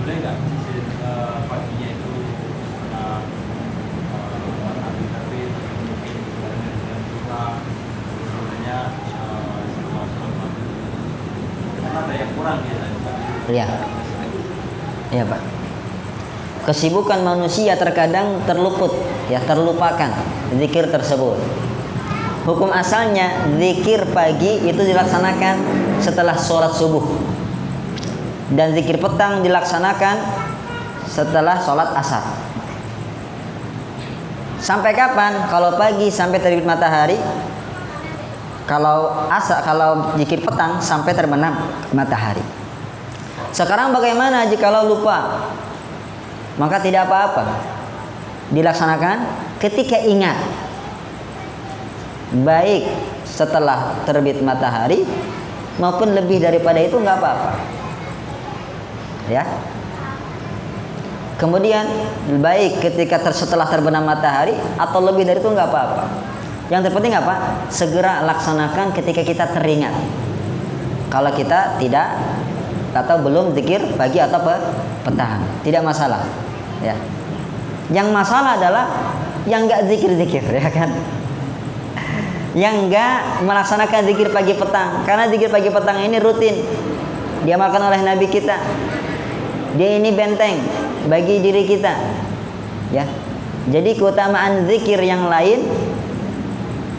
boleh nggak paginya itu tapi mungkin dengan kita sebenarnya karena ada yang kurang biasanya. Iya. Iya, Pak. Kesibukan manusia terkadang terluput, ya, terlupakan zikir tersebut. Hukum asalnya zikir pagi itu dilaksanakan setelah sholat subuh. Dan zikir petang dilaksanakan setelah sholat asar. Sampai kapan? Kalau pagi sampai terbit matahari. Kalau zikir petang sampai terbenam matahari. Sekarang bagaimana jikalau lupa? Maka tidak apa-apa. Dilaksanakan ketika ingat. Baik setelah terbit matahari maupun lebih daripada itu nggak apa-apa. Ya. Kemudian baik ketika setelah terbenam matahari atau lebih dari itu nggak apa-apa. Yang terpenting apa? Segera laksanakan ketika kita teringat. Kalau kita tidak atau belum zikir pagi atau petang, tidak masalah. Ya. Yang masalah adalah yang nggak zikir-zikir, ya kan? Yang nggak melaksanakan zikir pagi petang, karena zikir pagi petang ini rutin diamalkan oleh Nabi kita. Dia ini benteng bagi diri kita, ya. Jadi keutamaan zikir yang lain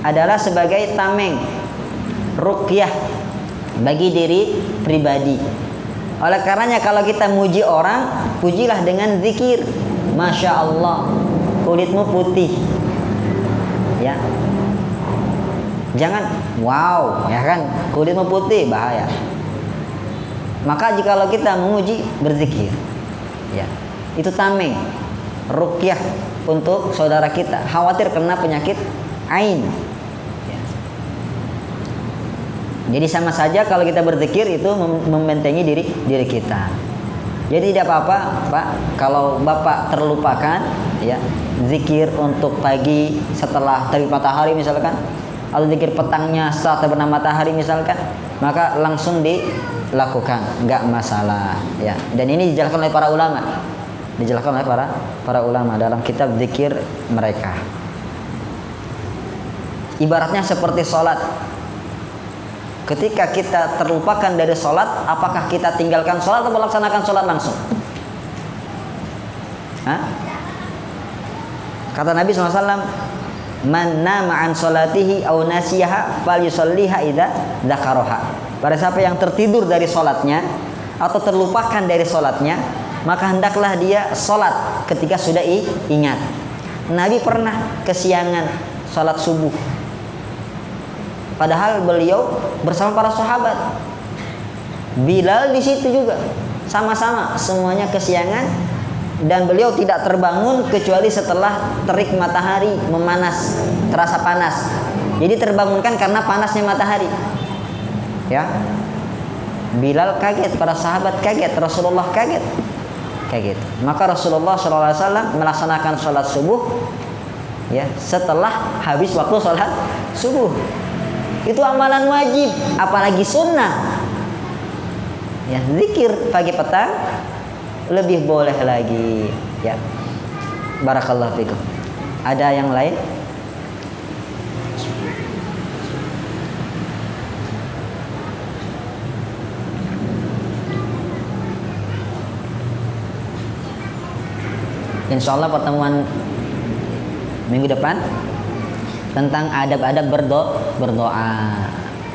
adalah sebagai tameng, ruqyah bagi diri pribadi. Oleh karenanya kalau kita muji orang, pujilah dengan zikir. Masya Allah, kulitmu putih. Ya. Jangan wow, ya kan, kulitmu putih, bahaya. Maka jikalau kita memuji, berzikir. Ya. Itu tameng, ruqyah untuk saudara kita, khawatir kena penyakit ain. Ya. Jadi sama saja kalau kita berzikir itu membentengi diri kita. Jadi tidak apa-apa, Pak, kalau Bapak terlupakan, ya, zikir untuk pagi setelah terbit matahari misalkan, atau zikir petangnya setelah terbenam matahari misalkan, maka langsung dilakukan, nggak masalah, ya. Dan ini dijelaskan oleh para ulama, para ulama dalam kitab zikir mereka. Ibaratnya seperti sholat. Ketika kita terlupakan dari sholat, apakah kita tinggalkan sholat atau melaksanakan sholat langsung? Hah? Kata Nabi SAW, man nama an sholatihi aw nasiyaha falyusalliha idza dzakaraha. Pada siapa yang tertidur dari sholatnya atau terlupakan dari sholatnya, maka hendaklah dia sholat ketika sudah ingat. Nabi pernah kesiangan sholat subuh, padahal beliau bersama para sahabat. Bilal di situ juga, sama-sama semuanya kesiangan, dan beliau tidak terbangun kecuali setelah terik matahari memanas, terasa panas. Jadi terbangunkan karena panasnya matahari. Ya, Bilal kaget, para sahabat kaget, Rasulullah kaget. Maka Rasulullah SAW melaksanakan sholat subuh, ya, setelah habis waktu sholat subuh. Itu amalan wajib, apalagi sunnah. Ya, zikir pagi petang lebih boleh lagi, ya. Barakallahu fikum. Ada yang lain? Insyaallah pertemuan minggu depan tentang adab-adab berdoa.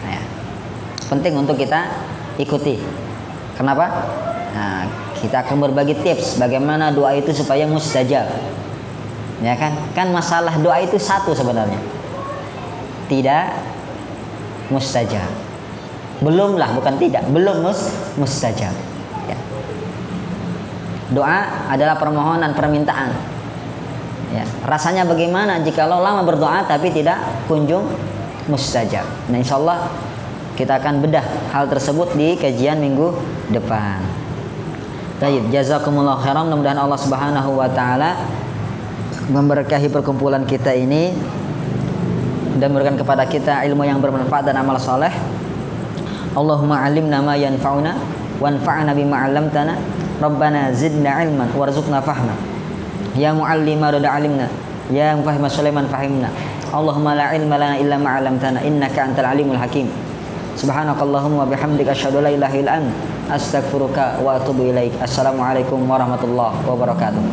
Ya. Penting untuk kita ikuti. Kenapa? Nah, kita akan berbagi tips bagaimana doa itu supaya mustajab. Ya kan? Kan masalah doa itu satu sebenarnya. Tidak mustajab. Belumlah, bukan tidak, belum mustajab. Ya. Doa adalah permohonan, permintaan. Ya, rasanya bagaimana jikalau lama berdoa tapi tidak kunjung mustajab. Nah, insyaallah kita akan bedah hal tersebut di kajian minggu depan. Baik, jazakumullah khairan. Mudah-mudahan Allah Subhanahu wa taala memberkahi perkumpulan kita ini dan memberikan kepada kita ilmu yang bermanfaat dan amal soleh. Allahumma alimna ma yanfa'una wanfa'na bima 'allamtana. Rabbana zidna ilman warzuqna fahma. Ya mu'allima rada alimna, ya mufahima Sulaiman fahimna. Allahumma la ilma lana illa ma 'allamtana innaka antal alimul hakim. Subhanakallahumma bihamdika asyhadu an la ilaha illa anta astaghfiruka wa atubu ilaik. Assalamualaikum warahmatullahi wabarakatuh.